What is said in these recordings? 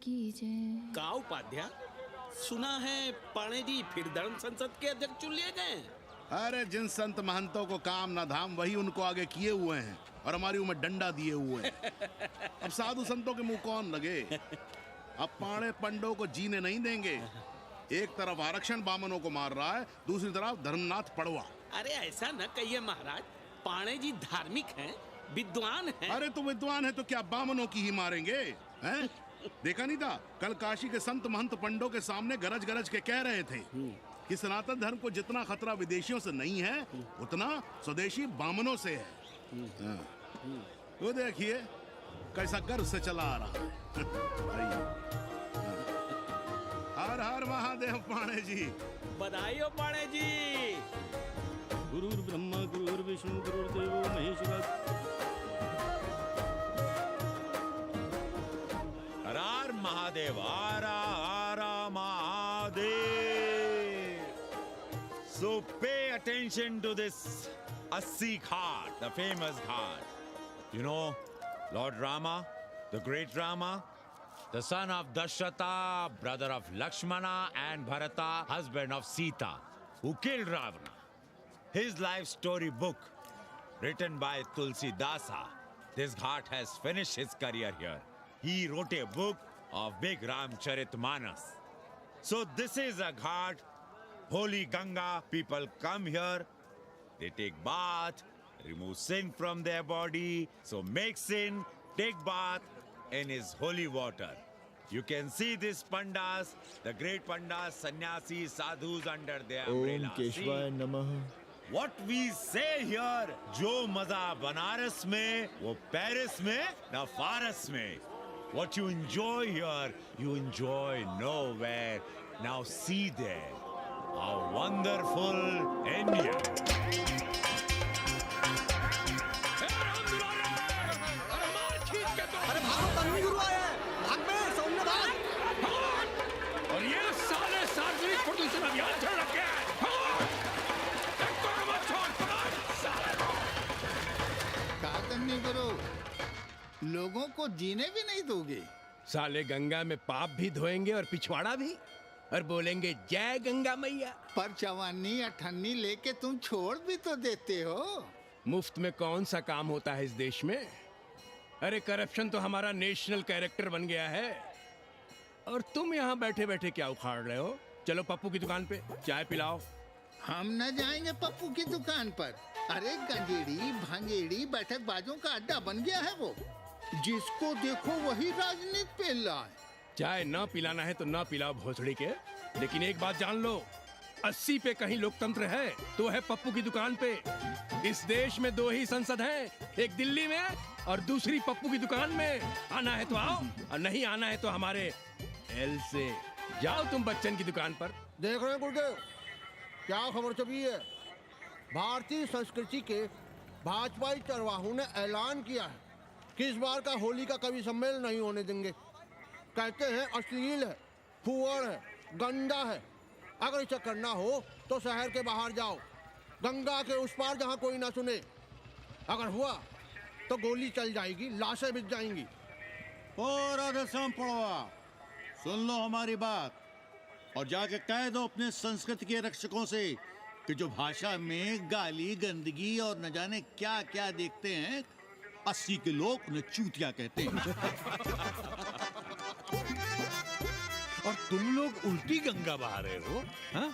की जय। का उपाध्याय, सुना है पाणे जी फिर धर्म संसद के अध्यक्ष चुन लिए गए। अरे जिन संत महंतों को काम ना धाम वही उनको आगे किए हुए हैं और हमारी उम्र डंडा दिए हुए हैं। अब साधु संतों के मुंह कौन लगे। अब पाणे पंडों को जीने नहीं देंगे। एक तरफ आरक्षण बामनों को मार रहा है, दूसरी तरफ धर्मनाथ पड़वा। अरे ऐसा न कहिए महाराज, पाणे जी धार्मिक हैं, विद्वान हैं। अरे तो विद्वान है तो क्या बामनों की ही मारेंगे हैं? देखा नहीं था कल काशी के संत महंत पंडों के सामने गरज गरज के कह रहे थे कि सनातन धर्म को जितना खतरा विदेशियों से नहीं है उतना स्वदेशी बामनों से है। वो देखिए कैसा गर्व से चला आ रहा है। हर हर महादेव पाणे जी। बधाई हो पाणे जी। गुरुर् ब्रह्मा गुरुर्विष्णु गुरुर्देवो महेश्वर। हर हर महादेव, हर हर Mahadev. So pay attention to this Assi Ghat, the famous ghat. You know, Lord Rama, the great Rama, the son of Dashrata, brother of Lakshmana, and Bharata, husband of Sita, who killed Ravana. His life story book, written by Tulsi Dasa. This ghat has finished his career here. He wrote a book of big Ramcharitmanas. So this is a ghat, holy Ganga. People come here, they take bath, remove sin from their body. So make sin, take bath in his holy water. You can see these pandas, the great pandas, sannyasis, sadhus under their umbrella. ओम केशवाय नमः। What we say here, जो मजा बनारस में, वो Paris में, ना फारस में. What you enjoy here, you enjoy nowhere. Now see there, how wonderful India. अरे भागो, तन्वी गुरु आया है। भाग बे, सौम्य भाग। और ये साले सार्वजनिक प्रदूषण अभियान चल रखे हैं। तन्वी गुरु, लोगों को जीने भी नहीं दोगे। साले गंगा में पाप भी धोएंगे और पिछवाड़ा भी, और बोलेंगे जय गंगा मैया। पर चवानी अठन्नी लेके तुम छोड़ भी तो देते हो। मुफ्त में कौन सा काम होता है इस देश में। अरे करप्शन तो हमारा नेशनल कैरेक्टर बन गया है। और तुम यहाँ बैठे बैठे क्या उखाड़ रहे हो। चलो पप्पू की दुकान पे चाय पिलाओ। हम न जाएंगे पप्पू की दुकान पर। अरे गंजेड़ी भांजेड़ी बैठक बाजों का अड्डा बन गया है वो। जिसको देखो वही राजनीति पेल रहा है। चाय न पिलाना है तो न पिलाओ भोसड़ी के, लेकिन एक बात जान लो, 80 पे कहीं लोकतंत्र है तो है पप्पू की दुकान पे। इस देश में 2 ही संसद हैं, एक दिल्ली में और दूसरी पप्पू की दुकान में। आना है तो आओ और नहीं आना है तो हमारे एल से जाओ तुम बच्चन की दुकान पर। देख रहे हैं गुरुदेव, क्या खबर छपी है। भारतीय संस्कृति के भाजपाई चरवाहों ने ऐलान किया है कि इस बार का होली का कवि सम्मेलन नहीं होने देंगे। कहते हैं अश्लील है, फुअड़ है, गंदा है। अगर इसे करना हो तो शहर के बाहर जाओ, गंगा के उस पार जहाँ कोई ना सुने। अगर हुआ तो गोली चल जाएगी, लाशें बिक जाएंगी। और राधेश्याम पड़वा, सुन लो हमारी बात और जाके कह दो अपने संस्कृति के रक्षकों से कि जो भाषा में गाली गंदगी और न जाने क्या क्या देखते हैं, 80 के लोग उन्हें चूतिया कहते हैं। और तुम लोग उल्टी गंगा बहा रहे हो, हाँ?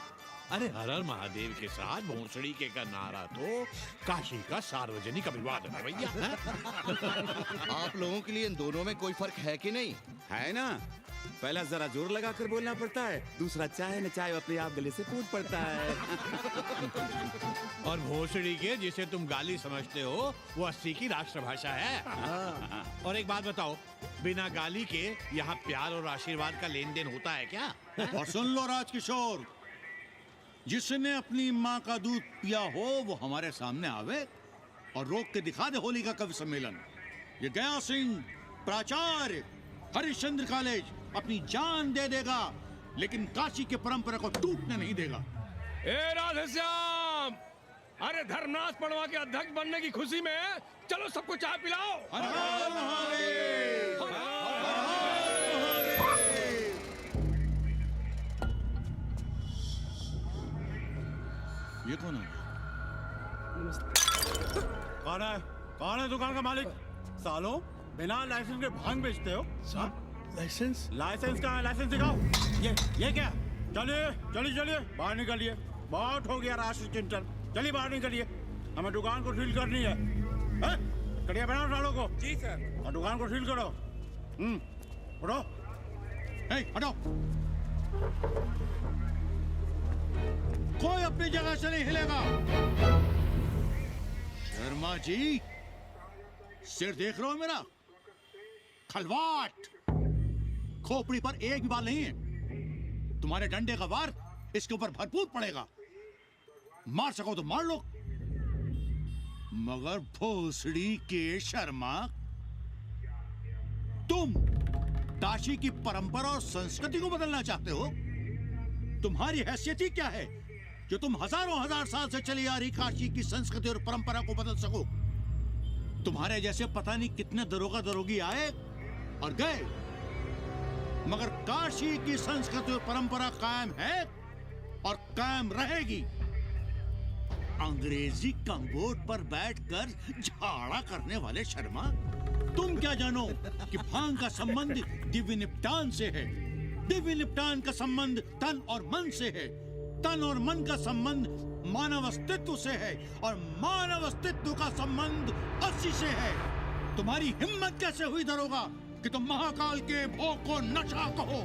अरे हर हर महादेव के साथ भोंसड़ी के का नारा तो काशी का सार्वजनिक अभिवादन है भैया। आप लोगों के लिए इन दोनों में कोई फर्क है कि नहीं? है ना। पहला जरा जोर लगाकर बोलना पड़ता है, दूसरा चाहे न चाहे अपने आप गले से कूद पड़ता है। और भोसड़ी के जिसे तुम गाली समझते हो वो 80 की राष्ट्रभाषा है। और एक बात बताओ, बिना गाली के यहाँ प्यार और आशीर्वाद का लेन देन होता है क्या? और सुन लो राजकिशोर, जिसने अपनी माँ का दूध पिया हो वो हमारे सामने आवे और रोक के दिखा दे होली का कवि सम्मेलन। ये गया सिंह प्राचार्य हरिश्चंद्र कॉलेज अपनी जान दे देगा, लेकिन काशी के परंपरा को टूटने नहीं देगा। ए राधेश्याम, अरे धर्मनाथ पड़वा के अध्यक्ष बनने की खुशी में चलो सबको चाय पिलाओ। हर हर महादेव। ये कौन है? कौन है दुकान का मालिक? सालों बिना लाइसेंस के भांग बेचते हो? लाइसेंस? लाइसेंस कहाँ है? लाइसेंस दिखाओ। ये क्या? चलिए चलिए चलिए बाहर निकलिए। बहुत हो गया राष्ट्रीय चिंतन। चलिए बाहर निकलिए, हमें दुकान को सील करनी है। कड़िया बनाओ सालों को। जी सर। और दुकान को सील करो। उठो। हटो। कोई अपनी जगह से नहीं हिलेगा। शर्मा जी, सिर देख रहे हो मेरा? खलवाट, खोपड़ी पर एक भी बाल नहीं है। तुम्हारे डंडे का वार इसके ऊपर भरपूर पड़ेगा। मार सको तो मार लो, मगर भोसड़ी के शर्मा, तुम काशी की परंपरा और संस्कृति को बदलना चाहते हो? तुम्हारी हैसियत ही क्या है जो तुम हजारों हजार साल से चली आ रही काशी की संस्कृति और परंपरा को बदल सको? तुम्हारे जैसे पता नहीं कितने दरोगा दरोगी आए और गए, मगर काशी की संस्कृति और परंपरा कायम है और कायम रहेगी। अंग्रेजी कम्बोर्ड पर बैठकर झाड़ा करने वाले शर्मा, तुम क्या जानो कि भांग का संबंध दिव्य निपटान से है। दिव्य निपटान का संबंध तन और मन से है। तन और मन का संबंध मानव अस्तित्व से है और मानव अस्तित्व का संबंध अस्सी से है। तुम्हारी हिम्मत कैसे हुई दरोगा कि तुम महाकाल के भोग को नशा कहो?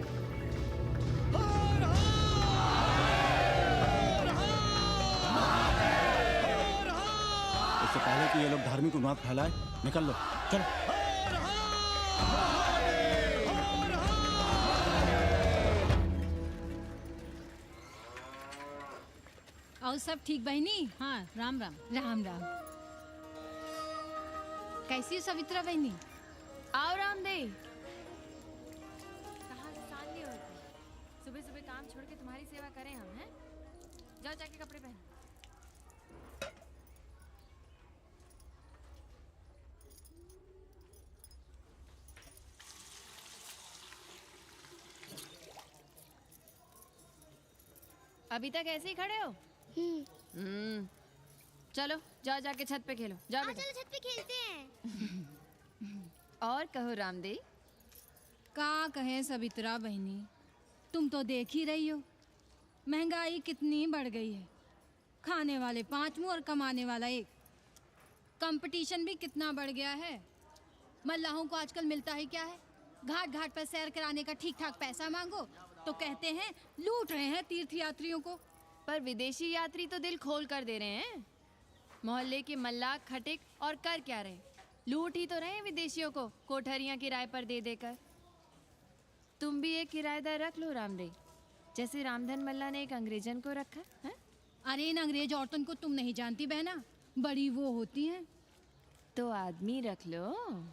इससे पहले कि ये लोग धार्मिक उन्माद फैलाए, निकल लो, चलो। और सब ठीक बहनी? हाँ, राम राम। राम राम। कैसी हो सवित्रा बहनी? आओ रामदेव। कहाँ से साल लिए होते? सुबह सुबह काम छोड़ के तुम्हारी सेवा करें हम, हैं? जाओ जाके कपड़े पहनो। अभी तक ऐसे ही खड़े हो? चलो जाओ जाके छत पे खेलो। जाओ बेटा। चलो छत पे खेलते हैं। और कहो रामदेव। का कहे सवित्रा बहनी, तुम तो देख ही रही हो महंगाई कितनी बढ़ गई है। खाने वाले 5 मुंह और कमाने वाला 1। कंपटीशन भी कितना बढ़ गया है। मल्लाहों को आजकल मिलता ही क्या है? घाट घाट पर सैर कराने का ठीक ठाक पैसा मांगो तो कहते हैं लूट रहे हैं तीर्थ यात्रियों को। पर विदेशी यात्री तो दिल खोल कर दे रहे हैं। मोहल्ले के मल्लाह खटिक और कर क्या रहे? लूट ही तो रहे हैं विदेशियों को कोठरियां किराए पर दे देकर। तुम भी एक किराएदार रख लो रामदेव, जैसे रामधन मल्ला ने एक अंग्रेजन को रखा है। अरे इन अंग्रेज औरतों को तुम नहीं जानती बहना, बड़ी वो होती हैं। तो आदमी रख लो,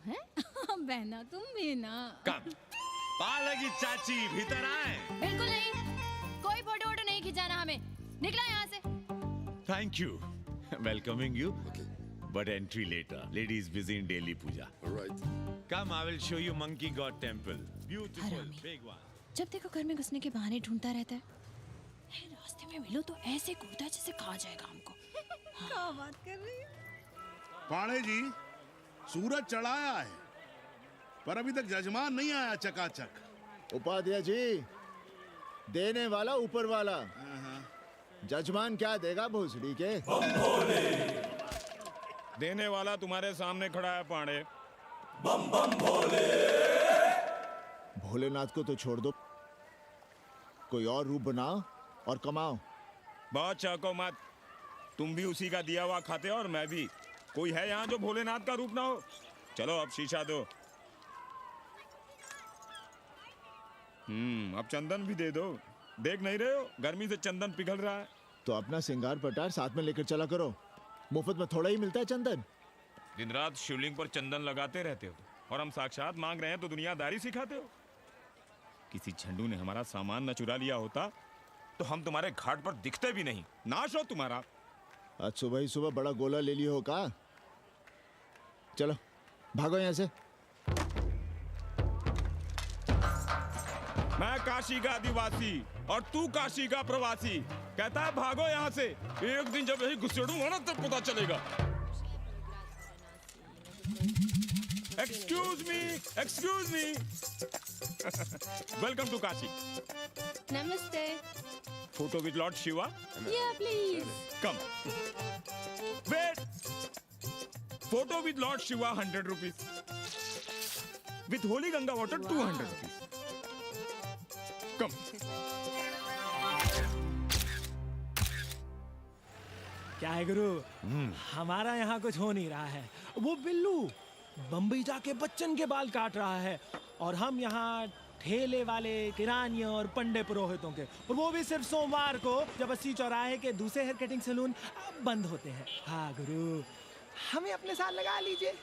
हैं? बहना तुम भी ना। पालगी चाची भीतर आए। बिल्कुल नहीं, कोई फोटो वोटो नहीं खिंचाना हमें। निकलो यहाँ से। Thank you. Welcoming you. But entry later. Ladies busy in daily puja. All right. Come, I will show you Monkey God Temple. Beautiful, big one. जब देखो घर में घुसने के बहाने ढूंढता रहता है। रास्ते में मिलो तो ऐसे कूदता है जैसे खा जाएगा हमको। क्या बात कर रही है? पाणे जी, सूरज चढ़ाया है पर अभी तक जजमान नहीं आया चकाचक। उपाध्याय जी, देने वाला ऊपर वाला। जजमान क्या देगा भोसड़ी के? देने वाला तुम्हारे सामने खड़ा है पांडे। बम बम भोले। भोलेनाथ को तो छोड़ दो, कोई और रूप बनाओ और कमाओ। बहुत चाको मत, तुम भी उसी का दिया हुआ खाते हो और मैं भी। कोई है यहाँ जो भोलेनाथ का रूप ना हो? चलो अब शीशा दो। अब चंदन भी दे दो। देख नहीं रहे हो गर्मी से चंदन पिघल रहा है। तो अपना सिंगार पटार साथ में लेकर चला करो, मुफ्त में थोड़ा ही मिलता है चंदन। दिन रात शिवलिंग पर चंदन लगाते रहते हो और हम साक्षात मांग रहे हैं तो दुनियादारी सिखाते हो। किसी झंडू ने हमारा सामान न चुरा लिया होता तो हम तुम्हारे घाट पर दिखते भी नहीं। नाश हो तुम्हारा। आज सुबह ही सुबह बड़ा गोला ले लियो हो का? चलो भागो यहाँ से। मैं काशी का आदिवासी और तू काशी का प्रवासी। कहता है भागो यहाँ से, एक दिन जब यही घुसेड़ूंगा ना तब पता चलेगा। Excuse me welcome to Kashi. नमस्ते। Photo with lord Shiva. Yeah, please. Come wait, photo with lord Shiva 100 rupees, with holy Ganga water 200 rupees. Come. क्या है गुरु, हमारा यहाँ कुछ हो नहीं रहा है। वो बिल्लू बम्बई जाके बच्चन के बाल काट रहा है और हम यहाँ ठेले वाले, किरानियों और पंडे पुरोहितों के, और वो भी सिर्फ सोमवार को, जब 80 चौराहे के दूसरे हेयर कटिंग सैलून बंद होते हैं। हाँ गुरु, हमें अपने साथ लगा लीजिए।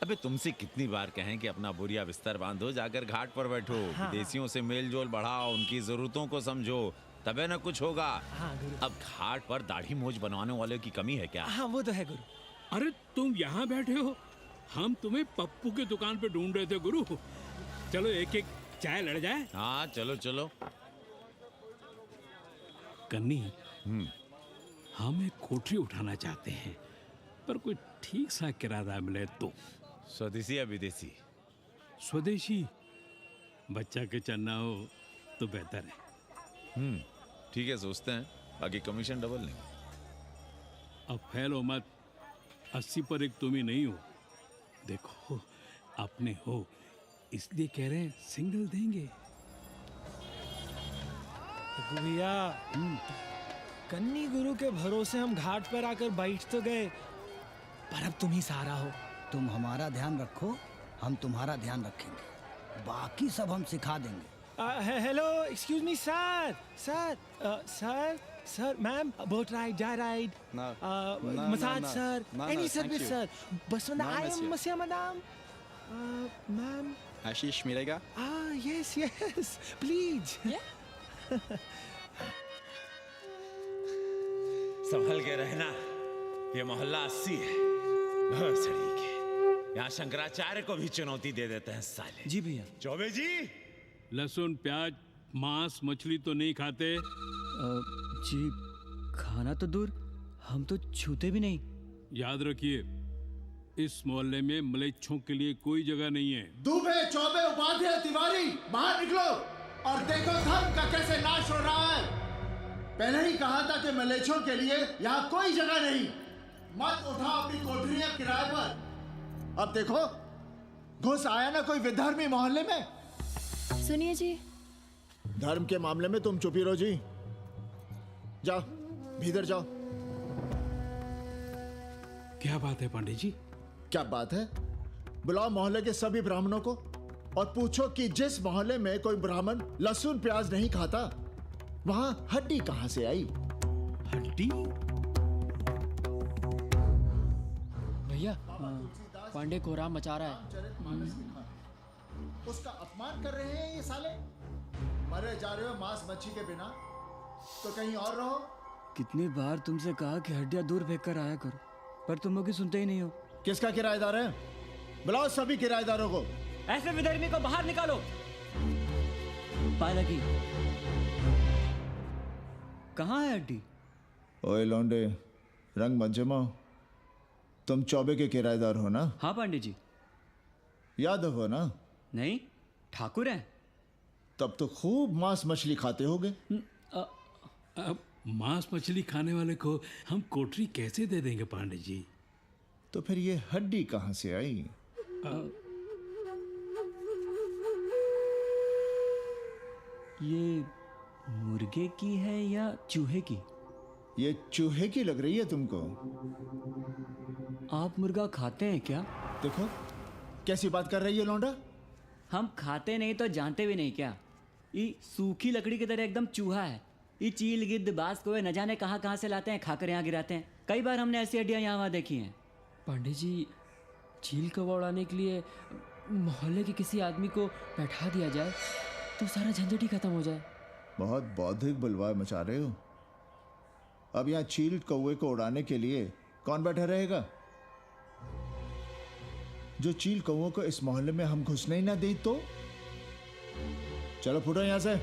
अबे तुमसे कितनी बार कहें कि अपना बोरिया बिस्तर बांधो, जाकर घाट पर बैठो, हाँ। विदेशियों से मेल जोल बढ़ाओ, उनकी जरूरतों को समझो, तबे न कुछ होगा। हाँ गुरु। अब घाट पर दाढ़ी मूंछ बनवाने वाले की कमी है क्या? हाँ वो तो है गुरु। अरे तुम यहाँ बैठे हो, हम तुम्हें पप्पू की दुकान पे ढूंढ रहे थे गुरु। चलो एक एक चाय लड़ जाए। हाँ चलो चलो। कन्नी, हम एक कोठरी उठाना चाहते हैं, पर कोई ठीक सा किराया मिले तो। स्वदेशी या विदेशी? स्वदेशी, बच्चा के चन्ना हो तो बेहतर है। ठीक है, सोचते हैं, बाकी कमीशन डबल नहीं। अब फैलो मत, 80 पर एक तुम ही नहीं हो। देखो अपने हो, इसलिए कह रहे हैं सिंगल देंगे। भैया, कन्नी गुरु के भरोसे हम घाट पर आकर बैठ तो गए, पर अब तुम ही सहारा हो। तुम हमारा ध्यान रखो, हम तुम्हारा ध्यान रखेंगे, बाकी सब हम सिखा देंगे। Hello, excuse me sir, sir, ma'am, boat ride, जा ride, massage sir, any service sir, बस आई एम मसिया मैडम, मैम। आशीष मिलेगा? Yes, please. संभल के रहना, ये मोहल्ला 80 है, भोसड़ी के। यहाँ शंकराचार्य को भी चुनौती दे देते हैं साले। जी भैया। चौबे जी, लहसुन, प्याज, मांस, मछली तो नहीं खाते? जी खाना तो दूर, हम तो छूते भी नहीं। याद रखिए, इस मोहल्ले में मलेच्छों के लिए कोई जगह नहीं है। दुबे, चौबे, उपाध्याय, तिवारी, बाहर निकलो और देखो धर्म का कैसे नाश हो रहा है। पहले ही कहा था कि मलेच्छों के लिए यहाँ कोई जगह नहीं। मत उठाओ अपनी कोठरियां किराए पर। अब देखो, घुस आया ना कोई विधर्मी मोहल्ले में। सुनिए जी, धर्म के मामले में तुम चुप ही रहो जी। जाओ, भीतर जाओ। क्या बात है पंडित जी? क्या बात है? बुलाओ मोहल्ले के सभी ब्राह्मणों को और पूछो कि जिस मोहल्ले में कोई ब्राह्मण लहसुन प्याज नहीं खाता, वहां हड्डी कहां से आई? हड्डी? भैया, पांडे कोहराम मचा रहा है। उसका अपमान कर रहे हैं ये साले। मरे जा रहे हो मांस मच्छी के बिना, तो कहीं और रहो। कितनी बार तुमसे कहा कि हड्डियां दूर फेंक कर आया करो, पर तुम लोग सुनते ही नहीं हो। किसका किराएदार है? बुलाओ सभी किराएदारों को। ऐसे विधर्मी को बाहर निकालो। पालकी, कहाँ है हड्डी? ओए लौंडे, रंग मत जमाओ। तुम चौबे के किराएदार हो ना? हाँ पंडित जी। यादव हो ना? नहीं, ठाकुर हैं। तब तो खूब मांस मछली खाते होगे। अब मांस मछली खाने वाले को हम कोठरी कैसे दे देंगे पांडित जी? तो फिर ये हड्डी कहां से आई? ये मुर्गे की है या चूहे की? ये चूहे की लग रही है तुमको। आप मुर्गा खाते हैं क्या? देखो कैसी बात कर रही है लौंडा। हम खाते नहीं तो जानते भी नहीं क्या? ये सूखी लकड़ी की तरह एकदम चूहा है। ये चील, गिद्ध, बाज को न जाने कहाँ से लाते हैं, खाकर यहाँ गिराते हैं। कई बार हमने ऐसी हड्डियाँ यहाँ वहाँ देखी हैं। पांडे जी, चील कौवा उड़ाने के लिए मोहल्ले के किसी आदमी को बैठा दिया जाए तो सारा झंझट ही खत्म हो जाए। बहुत बौद्धिक बुलवा मचा रहे हो। अब यहाँ चील कौवे को उड़ाने के लिए कौन बैठा रहेगा? जो चील कौवों को इस मोहल्ले में हम घुसने ही ना दें तो? चलो फुटो यहाँ से।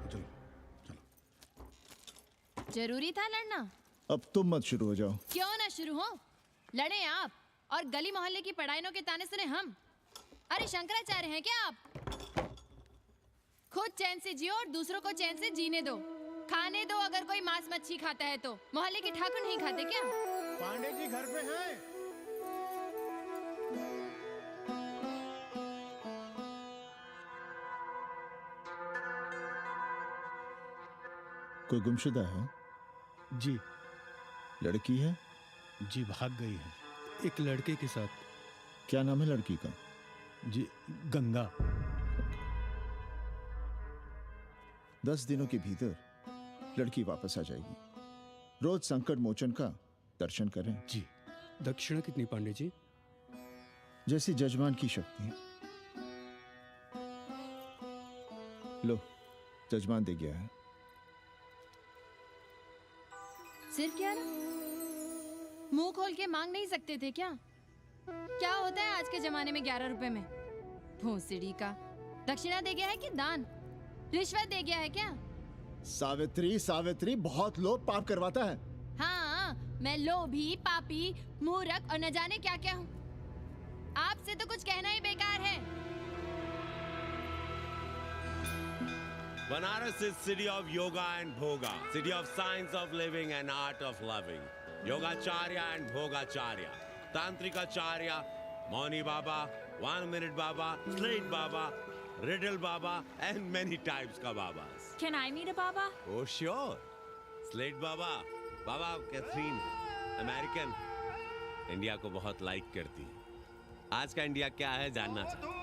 चलो चलो। जरूरी था लड़ना? अब तुम मत शुरू हो जाओ। क्यों ना शुरू हो? लड़े आप और गली मोहल्ले की पढ़ाइयों के ताने सुने हम। अरे शंकराचार्य हैं क्या आप? खुद चैन से जियो और दूसरों को चैन से जीने दो। खाने दो अगर कोई मांस मच्छी खाता है तो। मोहल्ले के ठाकुर नहीं खाते क्या? पांडे जी घर पे हैं? कोई गुमशुदा है? जी। लड़की है? जी भाग गई है एक लड़के के साथ। क्या नाम है लड़की का? जी गंगा। 10 दिनों के भीतर लड़की वापस आ जाएगी। रोज संकट मोचन का दर्शन करें। जी। दक्षिणा कितनी पांडे जी? जैसी जजमान की शक्ति। लो, जजमान दे गया है। सिर्फ क्या ना? मुंह खोल के मांग नहीं सकते थे क्या? क्या होता है आज के जमाने में 11 रुपए में? भोसड़ी का। दक्षिणा दे गया है कि दान? रिश्वत दे गया है क्या? सावित्री, सावित्री बहुत लोभ पाप करवाता है। हाँ, मैं लोभी, पापी, मूर्ख और न जाने क्या क्या हूँ। आपसे तो कुछ कहना ही बेकार है। Banaras is city of yoga and bhoga, city of science of living and art of loving. Yogacharya and Bhogacharya, Tantrikacharya, Mauni Baba, 1 Minute Baba, Slate Baba, Riddle Baba, and many types ka Babas. Can I meet a Baba? Oh sure, Slate Baba, Baba Catherine, American, India को बहुत like करती है। आज का India क्या है जानना चाहती हूँ।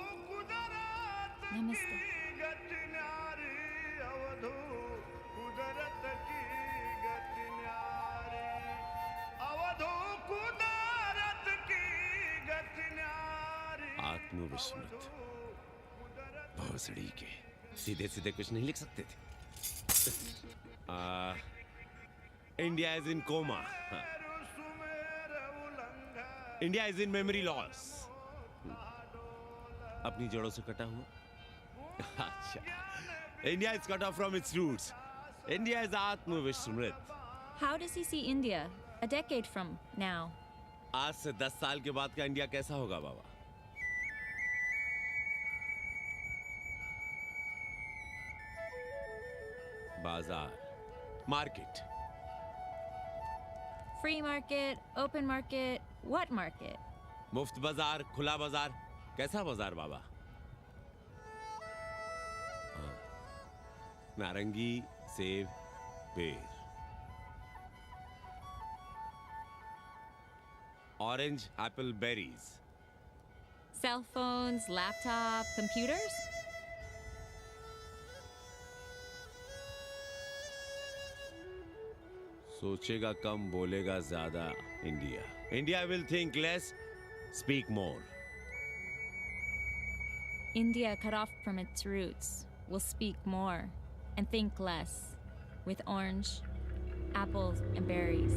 नमस्ते। आत्मविस्मृत भोसड़ी के सीधे सीधे कुछ नहीं लिख सकते थे। India is in coma. India is in memory loss. अपनी जड़ों से कटा हुआ। अच्छा, India is cut off from its roots. India is आत्मविस्मृत। How does he see India a decade from now? आज से 10 साल के बाद का इंडिया कैसा होगा बाबा? बाजार, market. Free market, open market, what market? मुफ्त बाजार, खुला बाजार, कैसा बाजार बाबा? हाँ, नारंगी, सेब, बेर। Orange, apple, berries. Cell phones, laptop, computers? सोचेगा कम, बोलेगा ज्यादा। India, India will think less, speak more. India, cut off from its roots, will speak more and think less, with orange, apples, and berries.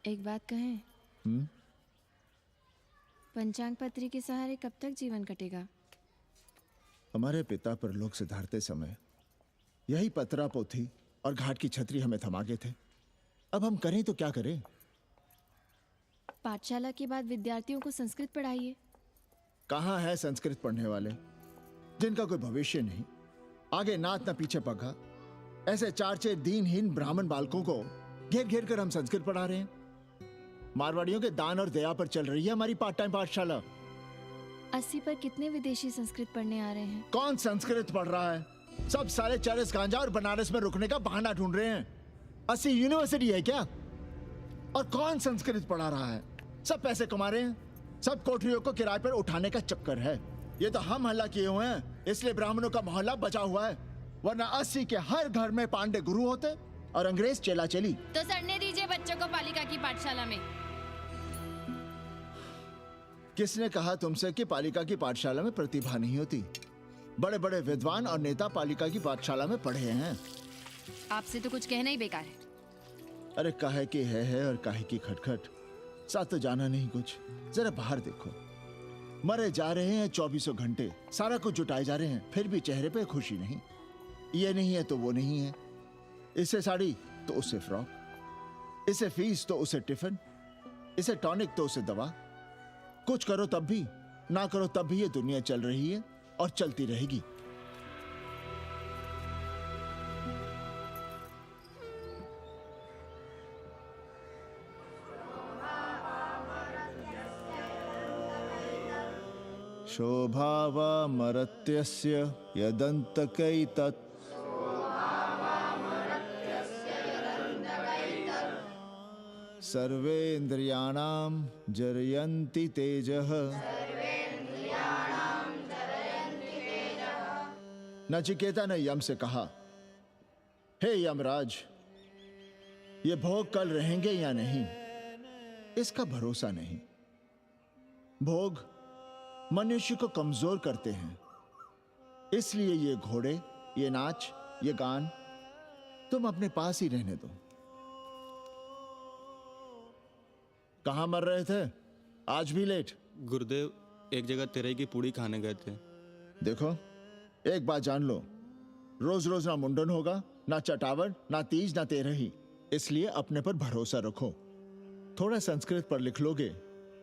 एक बात कहें? पंचांग पत्री के सहारे कब तक जीवन कटेगा? हमारे पिता परलोक से धारते समय यही पतरा पोथी और घाट की छतरी हमें थमा गए थे। अब हम करें तो क्या करें? पाठशाला के बाद विद्यार्थियों को संस्कृत पढ़ाइए। कहाँ है संस्कृत पढ़ने वाले जिनका कोई भविष्य नहीं, आगे नात न पीछे पगा। ऐसे 4 दीनहीन ब्राह्मण बालकों को घेर घेर कर हम संस्कृत पढ़ा रहे हैं। मारवाड़ियों के दान और दया पर चल रही है हमारी पार्ट टाइम पाठशाला। 80 पर कितने विदेशी संस्कृत पढ़ने आ रहे हैं? कौन संस्कृत पढ़ रहा है? सब सारे चरस गांजा और बनारस में रुकने का बहाना ढूंढ रहे हैं। 80 यूनिवर्सिटी है क्या? और कौन संस्कृत पढ़ा रहा है? सब पैसे कमा रहे हैं। सब कोठरियों को किराए पर उठाने का चक्कर है। ये तो हम हल्ला किए हुए हैं, इसलिए ब्राह्मणों का मोहल्ला बचा हुआ है। वरना 80 के हर घर में पांडे गुरु होते और अंग्रेज चेला चली। तो सड़ने दीजिए बच्चों को पालिका की पाठशाला में। किसने कहा तुमसे कि पालिका की पाठशाला में प्रतिभा नहीं होती? बड़े बड़े विद्वान और नेता पालिका की पाठशाला में पढ़े हैं। आपसे तो कुछ कहना ही बेकार है। अरे काहे की है और काहे की खटखट, साथ तो जाना नहीं कुछ। जरा बाहर देखो, मरे जा रहे हैं 2400 घंटे, सारा कुछ जुटाए जा रहे हैं, फिर भी चेहरे पे खुशी नहीं। ये नहीं है तो वो नहीं है, इसे साड़ी तो उसे फ्रॉक, इसे फीस तो उसे टिफिन, इसे टॉनिक तो उसे दवा। कुछ करो तब भी, ना करो तब भी ये दुनिया चल रही है और चलती रहेगी। शोभावामरत्यस्य यदन्तकैतत् सर्वेन्द्रियाणां जरयन्ति तेजः। नचिकेता ने यम से कहा, हे यमराज, ये भोग कल रहेंगे या नहीं, इसका भरोसा नहीं। भोग मनुष्य को कमजोर करते हैं, इसलिए ये घोड़े, ये नाच, ये गान तुम अपने पास ही रहने दो। कहां मर रहे थे? आज भी लेट? गुरुदेव, एक जगह तेरई की पूड़ी खाने गए थे। देखो, एक बात जान लो, रोज रोज ना मुंडन होगा, ना चटावट, ना तीज, ना तेरही। इसलिए अपने पर भरोसा रखो। थोड़ा संस्कृत पर लिख लोगे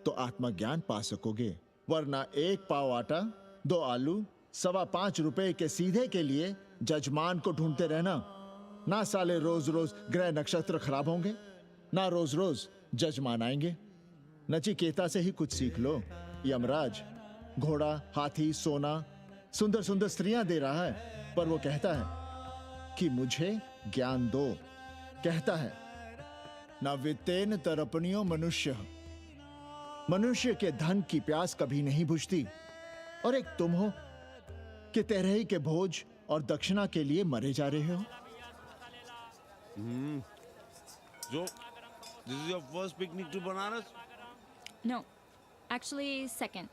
तो आत्मज्ञान पा सकोगे, वरना 1 पाव आटा, 2 आलू, 5.25 रुपए के सीधे के लिए जजमान को ढूंढते रहना। ना साले रोज रोज ग्रह नक्षत्र खराब होंगे, ना रोज रोज जजमान आएंगे। नचिकेता से ही कुछ सीख लो। यमराज घोड़ा, हाथी, सोना, सुंदर सुंदर स्त्रियां दे रहा है, पर वो कहता है कि मुझे ज्ञान दो। कहता है, ना वित्तेन तरपणियो मनुष्य, मनुष्य के धन की प्यास कभी नहीं बुझती। और एक तुम हो कि तेरही के भोज और दक्षिणा के लिए मरे जा रहे हो। So, this is your first picnic to Banaras? No, actually second.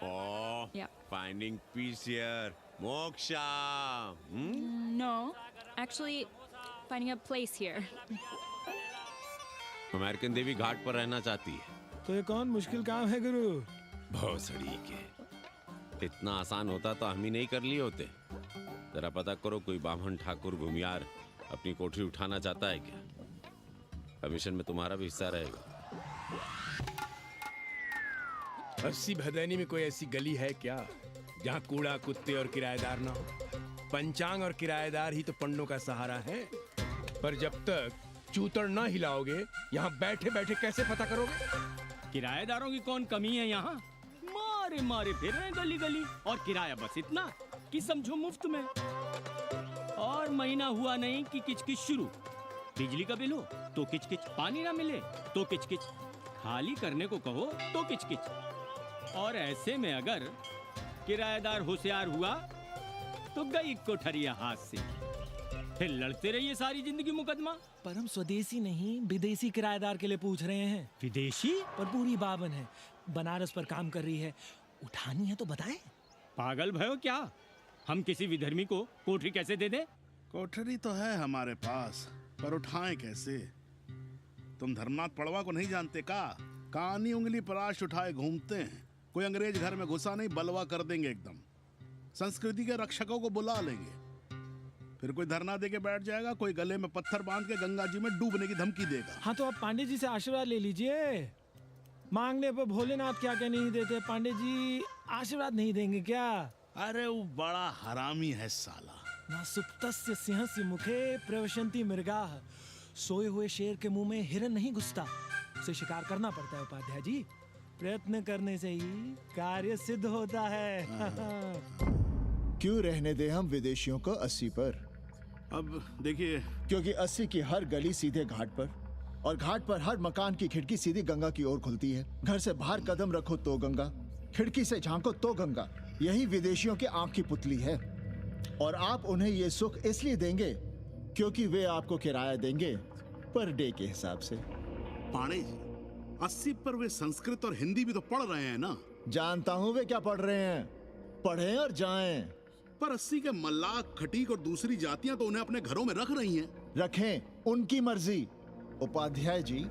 Oh, Yeah. finding peace here. Moksha. No, actually finding a place here. American देवी घाट पर रहना चाहती है। तो ये कौन मुश्किल काम है गुरु? भौसड़ी के, इतना आसान होता तो हम ही नहीं कर लिए होते। जरा पता करो, कोई बामन ठाकुर भूमियार अपनी कोठरी उठाना चाहता है क्या? कमीशन में तुम्हारा भी हिस्सा रहेगा। 80 भदैनी में कोई ऐसी गली है क्या जहाँ कूड़ा, कुत्ते और किराएदार ना हो? पंचांग और किराएदार ही तो पंडों का सहारा है। पर जब तक चूतड़ ना हिलाओगे, यहाँ बैठे बैठे कैसे पता करोगे? किराएदारों की कौन कमी है यहाँ? मारे मारे फिर रहे गली गली, और किराया बस इतना कि समझो मुफ्त में। और महीना हुआ नहीं कि किचकिच शुरू। बिजली का बिल हो तो किचकिच, पानी ना मिले तो किचकिच, खाली करने को कहो तो किचकिच। और ऐसे में अगर किराएदार होशियार हुआ तो गई कोठरिया हाथ से, फिर लड़ते रहिए सारी जिंदगी मुकदमा। पर हम स्वदेशी नहीं, विदेशी किराएदार के लिए पूछ रहे हैं। विदेशी? पर पूरी बावन है, बनारस पर काम कर रही है, उठानी है तो बताएं। पागल भयो क्या? हम किसी विधर्मी को कोठरी कैसे दे दें? कोठरी तो है हमारे पास, पर उठाएं कैसे? तुम धर्मनाथ पड़वा को नहीं जानते का? कानी उंगली पराश उठाए घूमते हैं। कोई अंग्रेज घर में घुसा नहीं, बलवा कर देंगे एकदम। संस्कृति के रक्षकों को बुला लेंगे, फिर कोई धरना दे के बैठ जाएगा, कोई गले में पत्थर बांध के गंगा जी में डूबने की धमकी देगा। हाँ तो आप पांडे जी से आशीर्वाद ले लीजिए। मांगने पर भोलेनाथ क्या क्या नहीं देते, पांडे जी आशीर्वाद नहीं देंगे क्या? अरे वो बड़ा हरामी है साला। ना सुप्तस्य सिंहस्य मुखे प्रवशन्ति मृगाः, सोए हुए शेर के मुंह में हिरन नहीं घुसता, उसे शिकार करना पड़ता है उपाध्याय जी। प्रयत्न करने से ही कार्य सिद्ध होता है। क्यों रहने दे हम विदेशियों को 80 पर? अब देखिए, क्योंकि 80 की हर गली सीधे घाट पर, और घाट पर हर मकान की खिड़की सीधी गंगा की ओर खुलती है। घर से बाहर कदम रखो तो गंगा, खिड़की से झांको तो गंगा। यही विदेशियों की आंख की पुतली है। और आप उन्हें ये सुख इसलिए देंगे क्योंकि वे आपको किराया देंगे पर डे के हिसाब से। पाणे जी, 80 पर वे संस्कृत और हिंदी भी तो पढ़ रहे हैं ना? जानता हूँ वे क्या पढ़ रहे हैं, पढ़ें और जाएं। पर 80 के मल्लाक, खटीक और दूसरी जातियां तो उन्हें अपने घरों में रख रही हैं। रखें, उनकी मर्जी। उपाध्याय जी,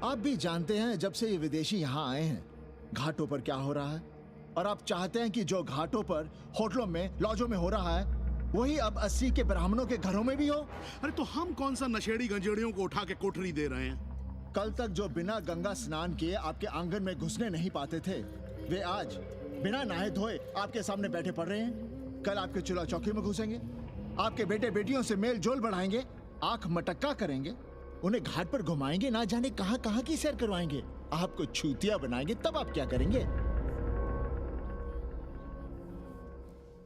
आप भी जानते हैं जब से ये विदेशी यहाँ आए हैं घाटों पर क्या हो रहा है। और आप चाहते हैं कि जो घाटों पर, होटलों में, लॉजों में हो रहा है, वही अब 80 के ब्राह्मणों के घरों में भी हो? अरे तो हम कौन सा नशेड़ी गंजेड़ियों को उठा के कोठरी दे रहे हैं? कल तक जो बिना गंगा स्नान किए आपके आंगन में घुसने नहीं पाते थे, वे आज बिना नहाए धोए आपके सामने बैठे पड़ रहे हैं। कल आपके चूल्हा चौकी में घुसेंगे, आपके बेटे बेटियों से मेल जोल बढ़ाएंगे, आंख मटक्का करेंगे, उन्हें घाट पर घुमाएंगे, ना जाने कहां कहां की सैर करवाएंगे, आपको छूतिया बनाएंगे। तब आप क्या करेंगे?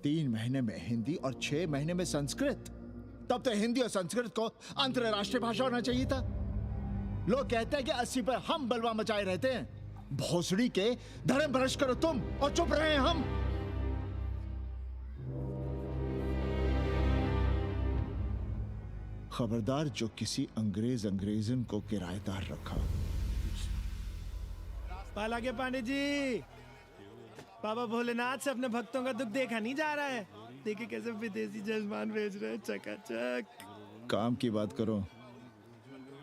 3 महीने में हिंदी और 6 महीने में संस्कृत। तब तो हिंदी और संस्कृत को अंतरराष्ट्रीय भाषा होना चाहिए था। लोग कहते हैं कि 80 पर हम बलवा मचाए रहते हैं। भोसड़ी के धर्म भ्रष्ट करो तुम और चुप रहे हम। खबरदार जो किसी अंग्रेजन को किराएदार रखा। पाला के पांडे जी, बाबा भोलेनाथ से अपने भक्तों का दुख देखा नहीं जा रहा है। देखिए कैसे विदेशी जजमान भेज रहे हैं, चकाचक। काम की बात करो।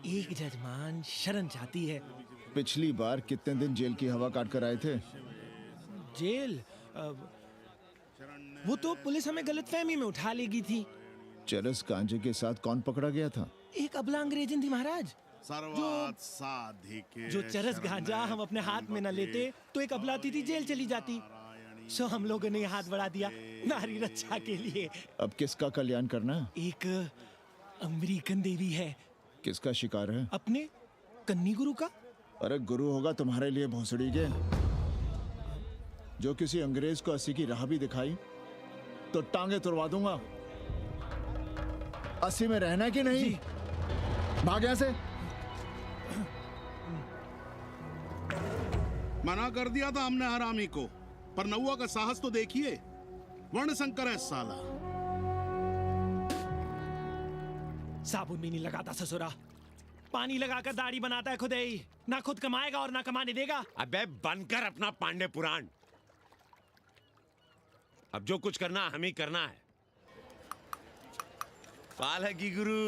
एक जजमान शरण चाहती है। पिछली बार कितने दिन जेल की हवा काट कर आए थे? जेल? वो तो पुलिस हमें गलतफहमी में उठा लेगी थी। चरस गांजे के साथ कौन पकड़ा गया था? एक अबला अंग्रेजन थी महाराज। जो चरस गांजा हम अपने हाथ में न लेते तो एक अबलाती थी जेल चली जाती। सो हम लोगों ने हाथ बढ़ा दिया नारी रक्षा के लिए। अब किसका कल्याण करना? एक अमेरिकन देवी है। किसका शिकार है? अपने कन्नी गुरु का। अरे गुरु होगा तुम्हारे लिए भोसड़ी के। जो किसी अंग्रेज को 80 की राह भी दिखाई तो टांगे तुड़वा दूंगा। 80 में रहना कि नहीं? भाग यहां से। मना कर दिया था हमने हरामी को, पर नौआ का साहस तो देखिए। वर्ण संकर है साला। साबुन भी नहीं लगाता ससुरा, पानी लगाकर दाढ़ी बनाता है खुद ही। ना खुद कमाएगा और ना कमाने देगा। अबे बनकर अपना पांडे पुराण। अब जो कुछ करना हमें ही करना है। पालकी गुरु।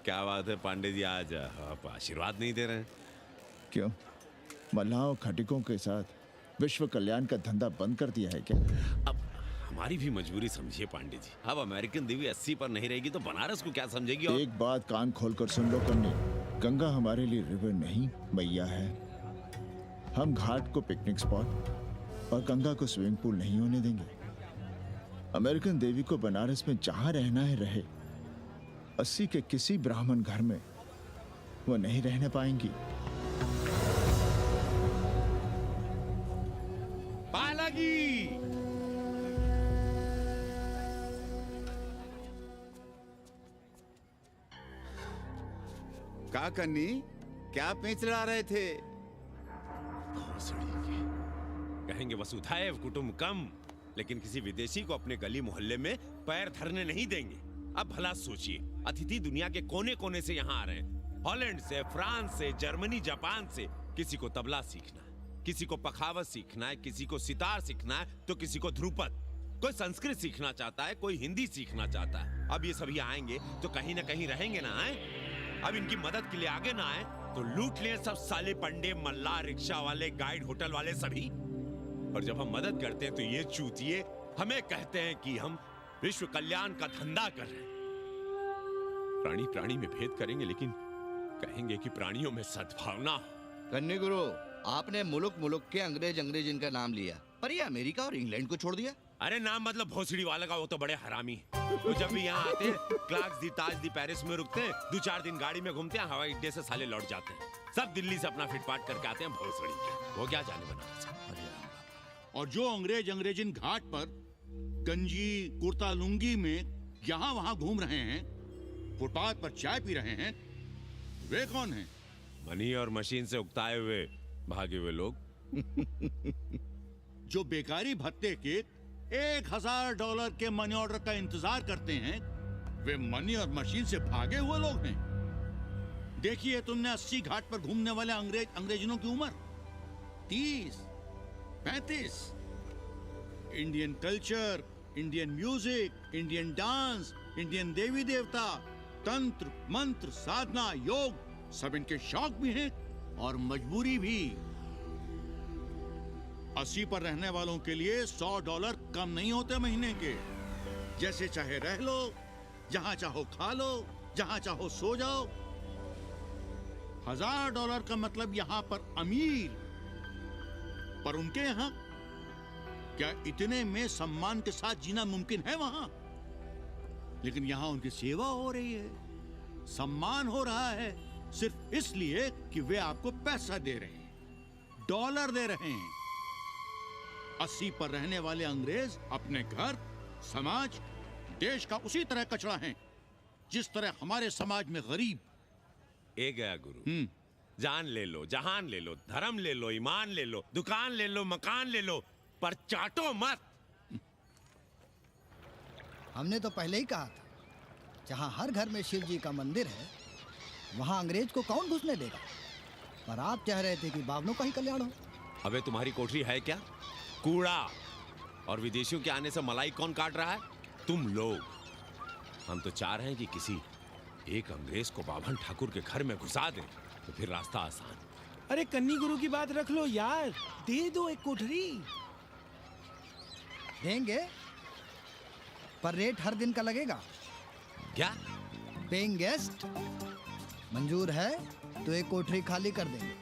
क्या बात है पांडे जी, आज आप आशीर्वाद नहीं दे रहे हैं? क्यों? मल्लाहों खटिकों के साथ विश्व कल्याण का धंधा बंद कर दिया है क्या? अब हमारी भी मजबूरी समझिए पांडे जी। अब अमेरिकन देवी 80 पर नहीं रहेगी तो बनारस को क्या समझेगी? और एक बात कान खोलकर सुन लो कन्नी, गंगा हमारे लिए रिवर नहीं मैया है। हम घाट को पिकनिक स्पॉट और गंगा को स्विमिंग पूल नहीं होने देंगे। अमेरिकन देवी को बनारस में जहां रहना है रहे। 80 के किसी ब्राह्मण घर में वो नहीं रहने पाएंगी। पालकी! का कन्नी, क्या पेंच लड़ा रहे थे? कहेंगे वसुधैव कुटुंबकम, लेकिन किसी विदेशी को अपने गली मोहल्ले में पैर धरने नहीं देंगे। अब भला सोचिए, अतिथि दुनिया के कोने कोने से यहाँ आ रहे हैं। हॉलैंड से, फ्रांस से, जर्मनी, जापान से। किसी को तबला सीखना है, किसी को पखावत सीखना है, किसी को सितार सीखना है, तो किसी को ध्रुपद। कोई संस्कृत सीखना चाहता है, कोई हिंदी सीखना चाहता है। अब ये सभी आएंगे तो कहीं ना कहीं रहेंगे ना। आए अब इनकी मदद के लिए आगे ना आए तो लूट ले सब साले पंडे, मल्ला, रिक्शा वाले, गाइड, होटल वाले सभी। और जब हम मदद करते हैं तो ये चूतिए हमें कहते हैं कि हम विश्व कल्याण का धंधा कर रहे हैं। प्राणी प्राणी में भेद करेंगे, लेकिन कहेंगे कि प्राणियों में सद्भावना हो। कन्नी गुरु, आपने मुल्क मुल्क के अंग्रेज इनका नाम लिया, पर ये अमेरिका और इंग्लैंड को छोड़ दिया। अरे नाम मतलब भोसड़ी वाला का, वो तो बड़े हरामी है। वो जब भी यहाँ आते हैं क्लार्क्स दी, ताज दी, पेरिस में रुकते हैं, 2-4 दिन गाड़ी में घूमते हैं, हवाई अड्डे से साले लौट जाते हैं। सब दिल्ली से अपना फिटपाट करके आते हैं भोसड़ी के। वो क्या जाने बनारस। और जो अंग्रेजिन घाट पर गंजी कुर्ता लुंगी में यहाँ वहाँ घूम रहे हैं, फुटपाथ पर चाय पी रहे हैं, वे कौन हैं? मनी और मशीन से उकताए हुए भागे हुए लोग। जो बेकारी भत्ते के $1000 के मनी ऑर्डर का इंतजार करते हैं, वे मनी और मशीन से भागे हुए लोग हैं। देखिए तुमने 80 घाट पर घूमने वाले अंग्रेजनों की उम्र 30-35। Indian culture, Indian music, Indian dance, Indian देवी देवता, तंत्र मंत्र, साधना, योग, सब इनके शौक भी हैं और मजबूरी भी। 80 पर रहने वालों के लिए $100 कम नहीं होते महीने के। जैसे चाहे रह लो, जहां चाहो खा लो, जहां चाहो सो जाओ। $1000 का मतलब यहां पर अमीर, पर उनके यहां क्या इतने में सम्मान के साथ जीना मुमकिन है वहां? लेकिन यहां उनकी सेवा हो रही है, सम्मान हो रहा है, सिर्फ इसलिए कि वे आपको पैसा दे रहे हैं, डॉलर दे रहे हैं। 80 पर रहने वाले अंग्रेज अपने घर, समाज, देश का उसी तरह कचरा हैं जिस तरह हमारे समाज में गरीब। ए गया गुरु, जान ले लो, जहान ले लो, धर्म ले लो, ईमान ले लो, दुकान ले लो, मकान ले लो, पर चाटो मत। हमने तो पहले ही कहा था, जहाँ हर घर में शिव जी का मंदिर है, वहाँ अंग्रेज को कौन घुसने देगा। पर आप चाह रहे थे कि बावनों का ही कल्याण हो। अबे तुम्हारी कोठरी है क्या? कूड़ा। और विदेशियों के आने से मलाई कौन काट रहा है? तुम लोग। हम तो चाह रहे हैं कि किसी एक अंग्रेज को बाभन ठाकुर के घर में घुसा दें, तो फिर रास्ता आसान। अरे कन्नी गुरु की बात रख लो यार, दे दो एक कोठरी। देंगे, पर रेट हर दिन का लगेगा। क्या? पेइंग गेस्ट मंजूर है तो एक कोठरी खाली कर देंगे।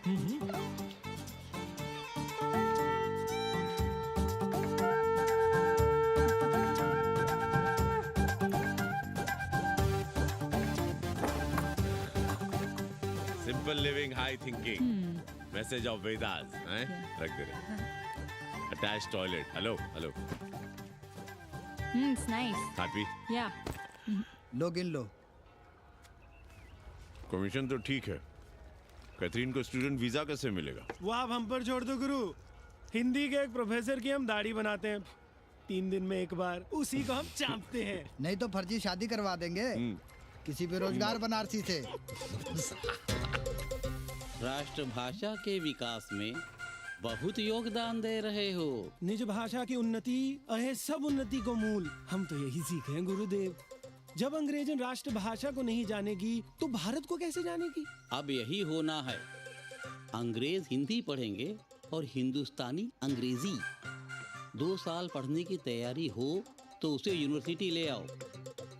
Simple living, high thinking, message of Vedas, हैं? रख दे रहे। Attach toilet. Hello hello. It's nice. Happy? Yeah. लो गिन लो। कमीशन तो ठीक है, कैथरीन को स्टूडेंट वीजा कैसे मिलेगा? वो आप हम पर छोड़ दो गुरु। हिंदी के एक प्रोफेसर की हम दाढ़ी बनाते हैं 3 दिन में एक बार, उसी को हम चापते हैं। नहीं तो फर्जी शादी करवा देंगे किसी बेरोजगार बनारसी से। राष्ट्रभाषा के विकास में बहुत योगदान दे रहे हो। निज भाषा की उन्नति अहे सब उन्नति को मूल। हम तो यही सीखे हैं गुरुदेव। जब अंग्रेजन राष्ट्रभाषा को नहीं जानेगी तो भारत को कैसे जानेगी? अब यही होना है। अंग्रेज हिंदी पढ़ेंगे और हिंदुस्तानी अंग्रेजी। 2 साल पढ़ने की तैयारी हो तो उसे यूनिवर्सिटी ले आओ,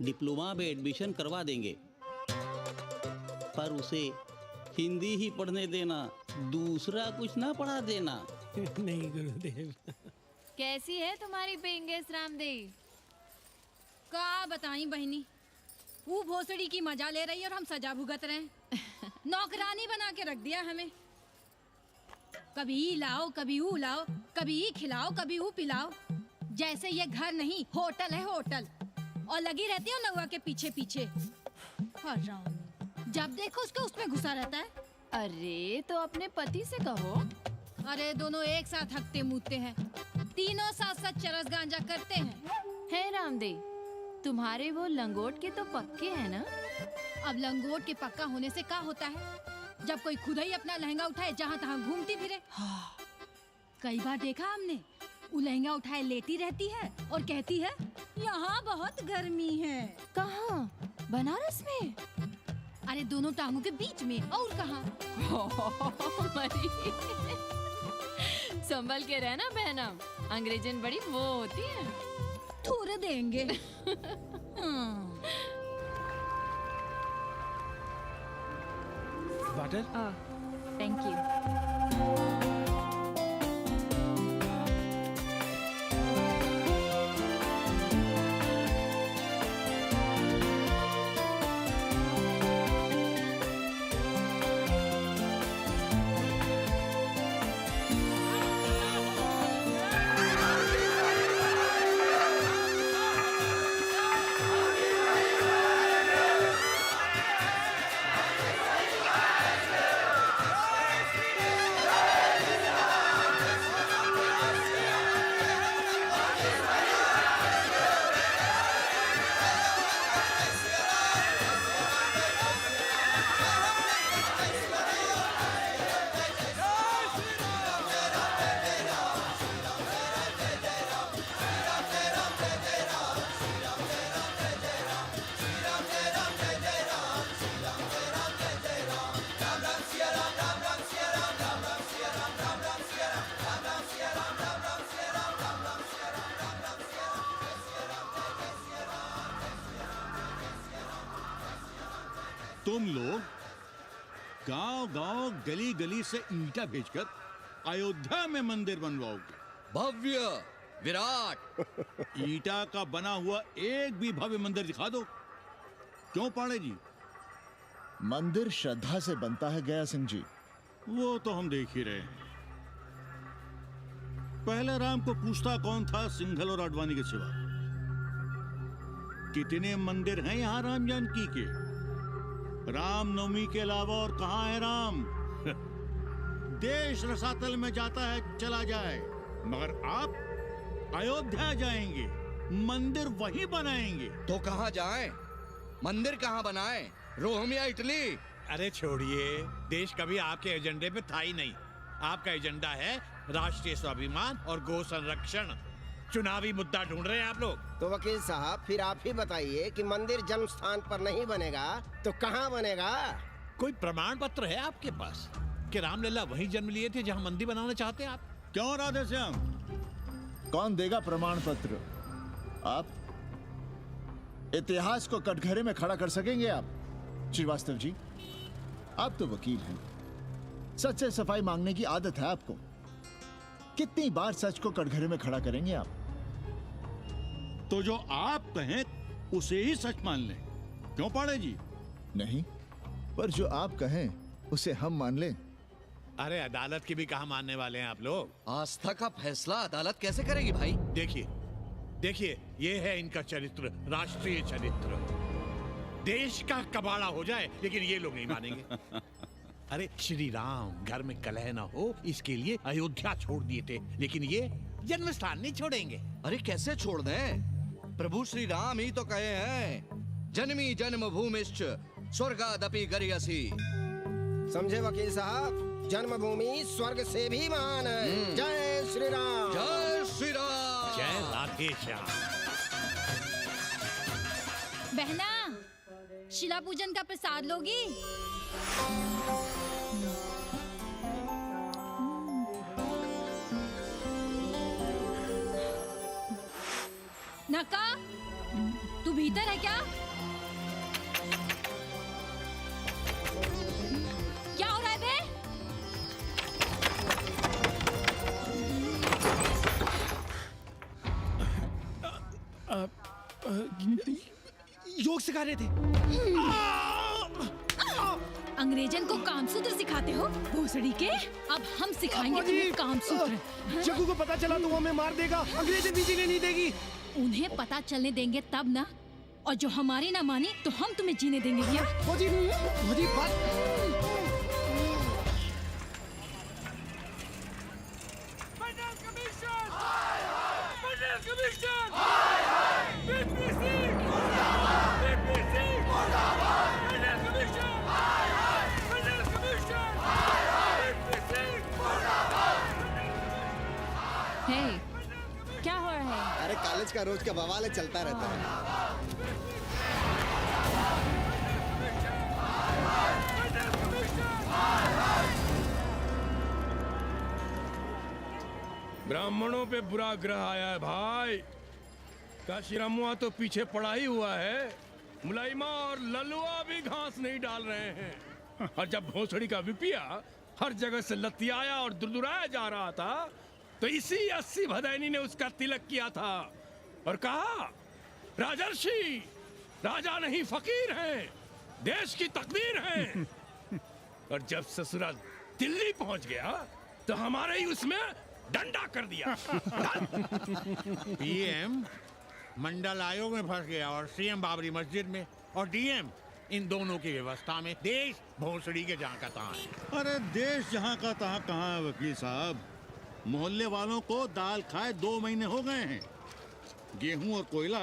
डिप्लोमा में एडमिशन करवा देंगे, पर उसे हिंदी ही पढ़ने देना, दूसरा कुछ ना पढ़ा देना। नहीं गुरुदेव। कैसी है तुम्हारी पेंगेस रामदेव? का बताई बहनी, वो भोसड़ी की मजा ले रही है और हम सजा भुगत रहे हैं। नौकरानी बना के रख दिया हमें। कभी ई लाओ, कभी ऊ लाओ, कभी ई खिलाओ, कभी ऊ पिलाओ। जैसे ये घर नहीं होटल है, होटल। और लगी रहती हो नौवा के पीछे पीछे। हरामी, जब देखो उसको उसमें घुसा रहता है। अरे तो अपने पति से कहो। अरे दोनों एक साथ हकते मुतते हैं, तीनों साथ साथ चरस गांजा करते हैं। है रामदेव, तुम्हारे वो लंगोट के तो पक्के हैं ना? अब लंगोट के पक्का होने से क्या होता है, जब कोई खुद ही अपना लहंगा उठाए जहाँ तहाँ घूमती फिरे। कई बार देखा हमने, वो लहंगा उठाए लेटी रहती है और कहती है यहाँ बहुत गर्मी है। कहाँ? बनारस में? अरे दोनों टांगों के बीच में, और कहाँ? मरी। संभल के रहना बहनम, अंग्रेजन बड़ी वो होती है। थोड़े देंगे। वाटर? Thank you. गली गली से ईंटा भेजकर अयोध्या में मंदिर बनवाओगे? भव्य, विराट। ईंटा का बना हुआ एक भी भव्य मंदिर दिखा दो। क्यों पाड़े जी? मंदिर श्रद्धा से बनता है गया सिंह जी। वो तो हम देख ही रहे हैं। पहले राम को पूछता कौन था सिंघल और आडवाणी के सिवा? कितने मंदिर हैं यहाँ राम जानकी के? रामनवमी के अलावा और कहाँ है राम? देश रसातल में जाता है चला जाए, मगर आप अयोध्या जाएंगे, मंदिर वहीं बनाएंगे। तो कहाँ जाएं? मंदिर कहाँ बनाएं? रोम या इटली? अरे छोड़िए, देश कभी आपके एजेंडे पे था ही नहीं। आपका एजेंडा है राष्ट्रीय स्वाभिमान और गौ संरक्षण। चुनावी मुद्दा ढूंढ रहे हैं आप लोग। तो वकील साहब फिर आप ही बताइए कि मंदिर जन्म स्थान पर नहीं बनेगा तो कहाँ बनेगा? कोई प्रमाण पत्र है आपके पास कि रामलला वहीं जन्म लिए थे जहां मंदिर बनाना चाहते हैं आप? क्यों राधे श्याम? कौन देगा प्रमाण पत्र? आप इतिहास को कटघरे में खड़ा कर सकेंगे आप? श्रीवास्तव जी, आप तो वकील हैं, सच से सफाई मांगने की आदत है आपको। कितनी बार सच को कटघरे में खड़ा करेंगे आप? तो जो आप कहें उसे ही सच मान लें। क्यों पाड़े जी? नहीं, पर जो आप कहें उसे हम मान लें। अरे अदालत की भी कहा मानने वाले हैं आप लोग? आस्था का फैसला अदालत कैसे करेगी भाई? देखिए, ये है इनका चरित्र, राष्ट्रीय चरित्र। देश का कबाड़ा हो जाए लेकिन ये लोग नहीं मानेंगे। अरे श्री राम घर में कलह ना हो इसके लिए अयोध्या छोड़ दिए थे, लेकिन ये जन्म स्थान नहीं छोड़ेंगे। अरे कैसे छोड़ दें? प्रभु श्री राम ही तो कहे हैं, जन्मी जन्मभूमिश्च स्वर्गादपि गरियसी। समझे वकील साहब, जन्मभूमि स्वर्ग से भी महान है। जय श्री राम। जय श्री राम। जय राधे श्याम। बहना, शिला पूजन का प्रसाद लोगी? नका, तू भीतर है क्या? क्या हो रहा है बे? योग सिखा रहे थे। अंग्रेजन को कामसूत्र सिखाते हो भोसड़ी के? अब हम सिखाएंगे तुम्हें कामसूत्र। जग्गू को पता चला तो वो हमें मार देगा, अंग्रेजन भी जीने नहीं देगी। उन्हें पता चलने देंगे तब ना, और जो हमारी ना मानी तो हम तुम्हें जीने देंगे क्या? फौजी, क्या हो रहा है? अरे कॉलेज का रोज का बवाल चलता रहता है। ब्राह्मणों पे बुरा ग्रह आया है भाई। काशीरामुआ तो पीछे पड़ा ही हुआ है, मुलाइमा और ललुआ भी घास नहीं डाल रहे हैं। और जब भोसड़ी का विपिया हर जगह से लतियाया और दुरदुराया जा रहा था, तो इसी 80 भदैनी ने उसका तिलक किया था और कहा, राजर्षि राजा नहीं फकीर हैं, देश की तकदीर हैं। और जब ससुराल दिल्ली पहुंच गया तो हमारे ही उसमें डंडा कर दिया। पीएम मंडल आयोग में फंस गया और सीएम बाबरी मस्जिद में, और डीएम इन दोनों की व्यवस्था में। देश भोसड़ी के जहाँ का तहाँ है। अरे देश जहाँ का तहाँ कहाँ है वकील साहब? मोहल्ले वालों को दाल खाए 2 महीने हो गए हैं। गेहूं और कोयला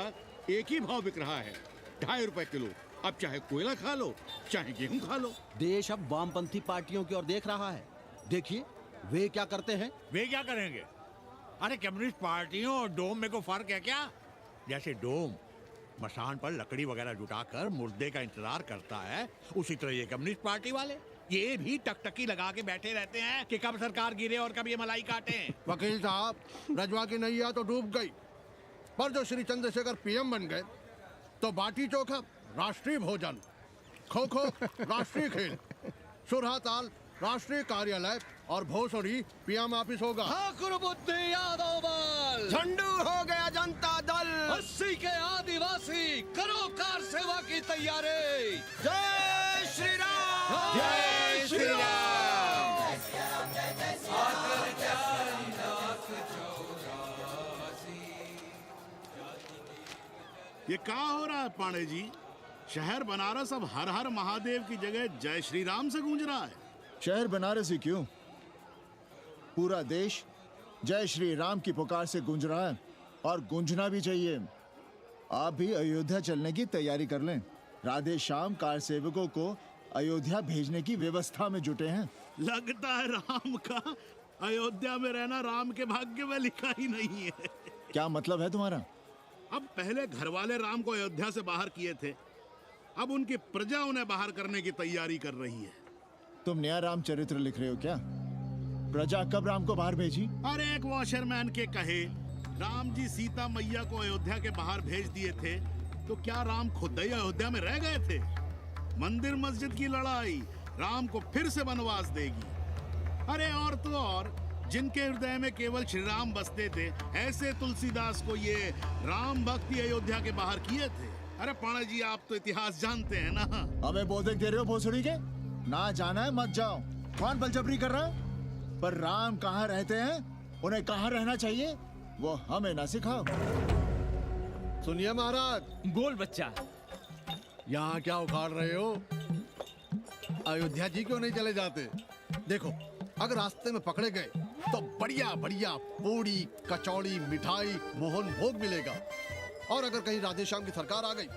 एक ही भाव बिक रहा है, 2.5 रुपए किलो। अब चाहे कोयला खा लो चाहे गेहूं खा लो। देश अब वामपंथी पार्टियों की ओर देख रहा है। देखिए वे क्या करते हैं। वे क्या करेंगे? अरे कम्युनिस्ट पार्टियों और डोम में को फर्क है क्या? जैसे डोम मसान पर लकड़ी वगैरह जुटाकर मुर्दे का इंतजार करता है, उसी तरह ये कम्युनिस्ट पार्टी वाले ये भी टकटकी लगा के बैठे रहते हैं कि कब सरकार गिरे और कब ये मलाई काटे। वकील साहब, रजवा की नैया तो डूब गई, पर जो श्री चंद्रशेखर पीएम बन गए तो बाटी चोखा राष्ट्रीय भोजन, खो खो राष्ट्रीय खेल, सुरहा ताल राष्ट्रीय कार्यालय और भोसड़ी पीएम ऑफिस होगा। ठाकुर बुद्धि यादव बल, झंडू हो गया जनता दल, 80 के आदिवासी करो कार सेवा की तैयारी। जय श्री राम, जय श्री राम। ये क्या हो रहा है पांडे जी? शहर बनारस अब हर हर महादेव की जगह जय श्री राम से गूंज रहा है। शहर बनारस ही क्यों, पूरा देश जय श्री राम की पुकार से गूंज रहा है और गूंजना भी चाहिए। आप भी अयोध्या चलने की तैयारी कर लें। राधे श्याम कार सेवकों को अयोध्या भेजने की व्यवस्था में जुटे हैं। लगता है राम का अयोध्या में रहना राम के भाग्य में लिखा ही नहीं है। क्या मतलब है तुम्हारा? अब पहले घर वाले राम को अयोध्या से बाहर किए थे, अब उनकी प्रजा उन्हें बाहर करने की तैयारी कर रही है। तुम नया राम चरित्र लिख रहे हो क्या? प्रजा कब राम को बाहर भेजी? अरे एक वॉशरमैन के कहे राम जी सीता मैया को अयोध्या के बाहर भेज दिए थे, तो क्या राम खुद ही अयोध्या में रह गए थे? मंदिर मस्जिद की लड़ाई राम को फिर से वनवास देगी। अरे और तो और, जिनके हृदय में केवल श्री राम बसते थे, ऐसे तुलसीदास को ये राम भक्ति अयोध्या के बाहर किए थे। अरे पांडे जी, आप तो इतिहास जानते हैं ना। हमें बोधक दे रहे हो भोसड़ी के? ना जाना है मत जाओ। कौन बलजबरी कर रहा है? पर राम कहाँ रहते हैं, उन्हें कहाँ रहना चाहिए, वो हमें ना सिखाओ। सुनिए महाराज। बोल बच्चा। यहाँ क्या उखाड़ रहे हो? अयोध्या जी क्यों नहीं चले जाते? देखो, अगर रास्ते में पकड़े गए तो बढ़िया बढ़िया पूड़ी कचौड़ी मिठाई मोहन भोग मिलेगा। और अगर कहीं राधे श्याम की सरकार आ गई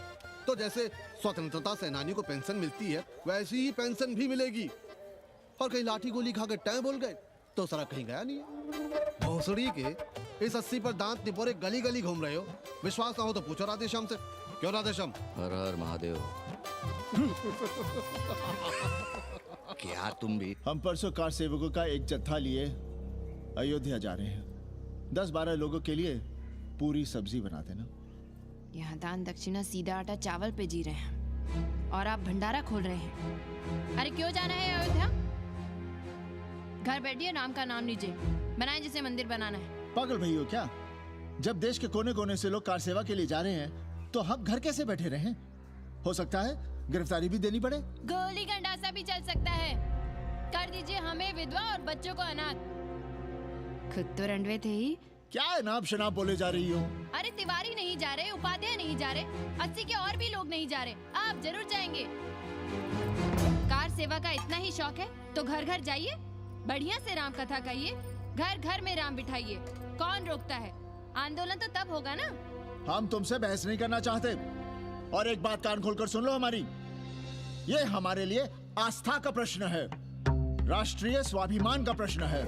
तो जैसे स्वतंत्रता सेनानियों को पेंशन मिलती है, वैसी ही पेंशन भी मिलेगी। और कहीं लाठी गोली खा के टैं बोल गए तो सारा कहीं गया नहीं है। भोसड़ी के इस 80 पर दांत निपोरे गली गली घूम रहे हो। विश्वास ना हो तो पूछो राधे श्याम से। क्यों राधे श्याम? हर हर महादेव। क्या तुम भी? हम परसों कार सेवकों का एक जत्था लिए अयोध्या जा रहे हैं। 10-12 लोगों के लिए पूरी सब्जी बना देना। यहाँ दान दक्षिणा सीधा आटा चावल पे जी रहे हैं और आप भंडारा खोल रहे हैं। अरे क्यों जाना है अयोध्या? घर बैठिए, राम का नाम लीजिए, बनाए जिसे मंदिर बनाना है। पागल भई हो क्या? जब देश के कोने कोने से लोग कार सेवा के लिए जा रहे हैं तो हम घर कैसे बैठे रहें? हो सकता है गिरफ्तारी भी देनी पड़े। गोली गंडासा भी चल सकता है। कर दीजिए हमें विधवा और बच्चों को अनाथ। खुद तो रंडवे थे ही। क्या नाप शनाप बोले जा रही हो? अरे तिवारी नहीं जा रहे, उपाध्याय नहीं जा रहे, 80 के और भी लोग नहीं जा रहे। आप जरूर जाएंगे। कार सेवा का इतना ही शौक है तो घर घर जाइए, बढ़िया से राम कथा कहिए, घर घर में राम बिठाइए। कौन रोकता है? आंदोलन तो तब होगा ना। हम तुमसे बहस नहीं करना चाहते। और एक बात कान खोलकर सुन लो हमारी, ये हमारे लिए आस्था का प्रश्न है, राष्ट्रीय स्वाभिमान का प्रश्न है,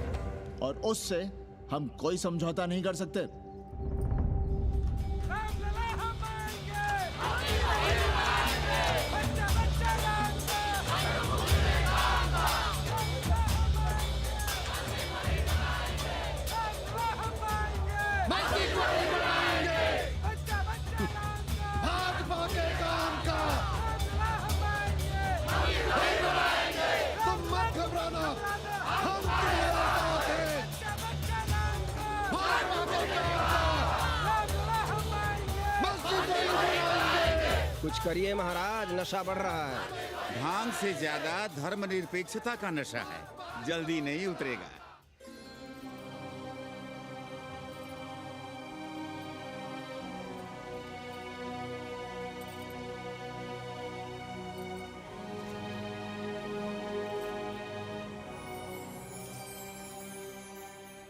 और उससे हम कोई समझौता नहीं कर सकते। कुछ करिए महाराज, नशा बढ़ रहा है। भांग से ज्यादा धर्मनिरपेक्षता का नशा है, जल्दी नहीं उतरेगा।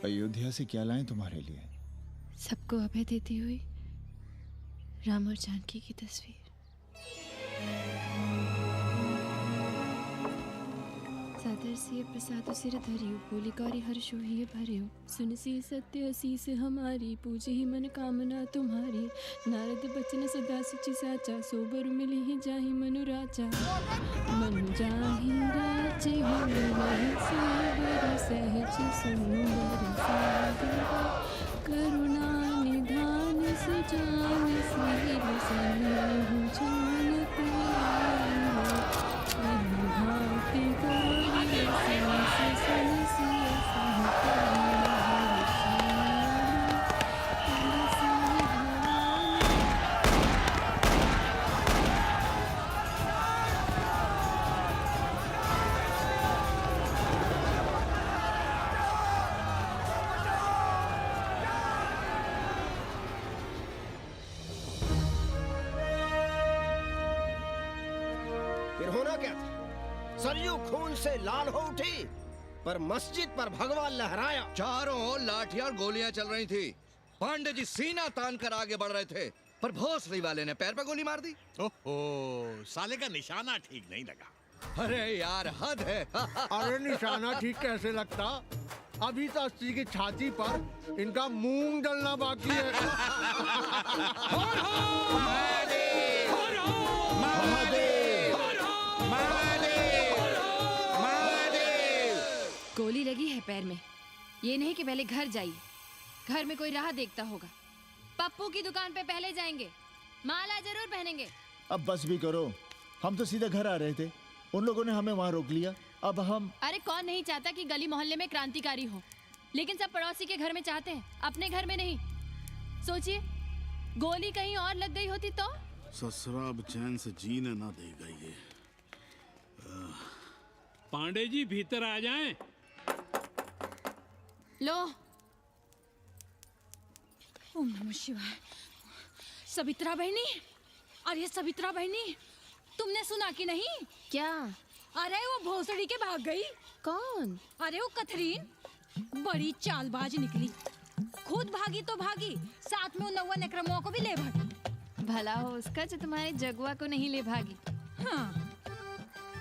अयोध्या से क्या लाएं तुम्हारे लिए? सबको अभय देती हुई राम और जानकी की तस्वीर। सादर से प्रसाद सिर धरियो, बोली गौरी हर्षो ही भरियो, सुन सी सत्य असीस हमारी, पूजे ही मन कामना तुम्हारी, नारद बचन सदा सुचि साचा, सोबर मिली ही जाहि मनु राजा, मनु जाहि राजे हो मिलहि सोबर, सहज सुंदर सागर, करुणा निधान सुजान सिर सन्निहु जान भाति गौरी होना क्या था? सरयू खून से लाल हो उठी, पर मस्जिद पर भगवा लहराया। चारों ओर लाठियां और गोलियां चल रही थी। पांडे जी सीना तान कर आगे बढ़ रहे थे, पर भोसड़ी वाले ने पैर पर गोली मार दी। ओहो, साले का निशाना ठीक नहीं लगा। अरे यार, हद है। अरे निशाना ठीक कैसे लगता? अभी तो अस्सी की छाती पर इनका मूंग डलना बाकी है। गोली लगी है पैर में। ये नहीं कि पहले घर जाइए, घर में कोई राह देखता होगा। पप्पू की दुकान पे पहले जाएंगे, माला जरूर पहनेंगे। अब बस भी करो, हम तो सीधे घर आ रहे थे, उन लोगों ने हमें वहाँ रोक लिया। अब हम अरे कौन नहीं चाहता कि गली मोहल्ले में क्रांतिकारी हो, लेकिन सब पड़ोसी के घर में चाहते हैं, अपने घर में नहीं। सोचिए, गोली कहीं और लग गई होती तो? ससुरा अब चैन से जीने ना देगा ये। पांडे जी भीतर आ जाएं। लो। ओम नमः शिवाय। सवित्रा बहनी, अरे सवित्रा बहनी, तुमने सुना कि नहीं? क्या? अरे वो भोसड़ी के भाग गई। कौन? अरे वो कथरीन, बड़ी चालबाज निकली। खुद भागी तो भागी, साथ में उन 9 नक्रमों को भी ले भागी। भला हो उसका जो तुम्हारे जगुआ को नहीं ले भागी। हाँ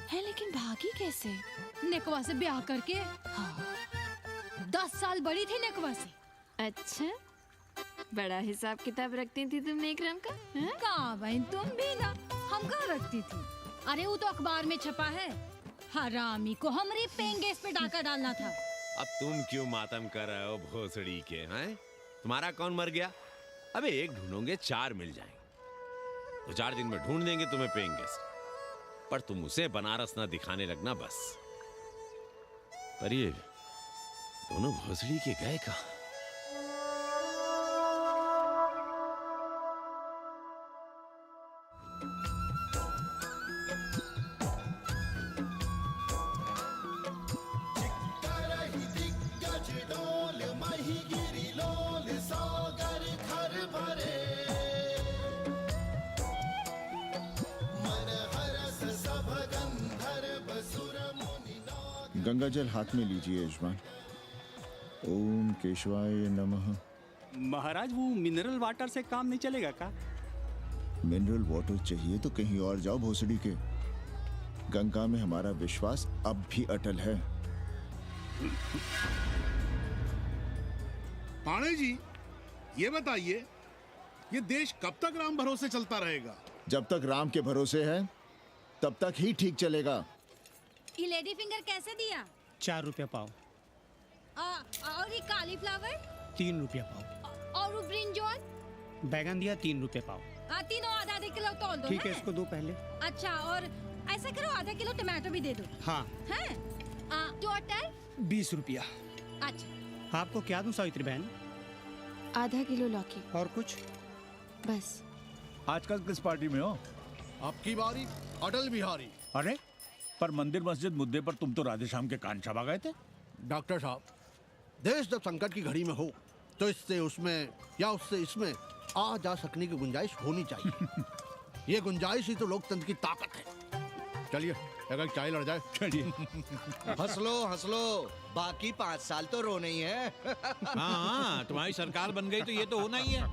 है, लेकिन भागी कैसे? नेकवा से ब्याह करके। हाँ। 10 साल बड़ी थी नेकवा से। अच्छा, बड़ा हिसाब किताब रखती थी तुम नेकरम का? कहाँ बहन, तुम भी ना, हम कहाँ रखती थी। अरे वो तो अखबार में छपा है, हरामी को हमरी पेंगेस पे डाका डालना था। अब तुम क्यों मातम कर रहे हो भोसड़ी के? हैं? तुम्हारा कौन मर गया? अबे एक ढूंढोगे 4 मिल जाएंगे, तो 4 दिन में ढूंढ देंगे तुम्हें पेंगे। पर तुम उसे बनारस ना दिखाने लगना बस। पर ये दोनों भोसड़ी के गए कहाँ? गंगा जल हाथ में लीजिए यजमान। ओम केशवाय नमः। महाराज, वो मिनरल वाटर से काम नहीं चलेगा का? मिनरल वाटर चाहिए तो कहीं और जाओ भोसड़ी के। गंगा में हमारा विश्वास अब भी अटल है। पाणे जी, ये बताइए, ये देश कब तक राम भरोसे चलता रहेगा? जब तक राम के भरोसे है तब तक ही ठीक चलेगा। ये लेडी फिंगर कैसे दिया? 4 रुपया पाव। और ये कालीफ्लावर? 3 रुपया पाव। और वो ब्रिंजॉल? बैगन दिया 3 रुपये पाव। तीनों आधा किलो तोल दो। ठीक है, इसको दो पहले। अच्छा, और ऐसा करो आधा किलो टमाटो भी दे दो। हाँ। हैं? टोटल 20 रुपया। अच्छा। आपको क्या दूं सावित्री बहन? आधा किलो लौकी। और कुछ? बस। आजकल किस पार्टी में हो? आपकी बारी, अटल बिहारी। अरे, पर मंदिर मस्जिद मुद्दे पर तुम तो राधेश्याम के कान चबा गए थे। डॉक्टर साहब, देश जब संकट की घड़ी में हो तो इससे उसमें या उससे इसमें आ जा सकने की गुंजाइश होनी चाहिए। ये गुंजाइश ही तो लोकतंत्र की ताकत है। चलिए, अगर चाय लड़ जाए। चलिए। हंस लो, बाकी 5 साल तो रोना ही है। हाँ, तुम्हारी सरकार बन गई तो ये तो होना ही है।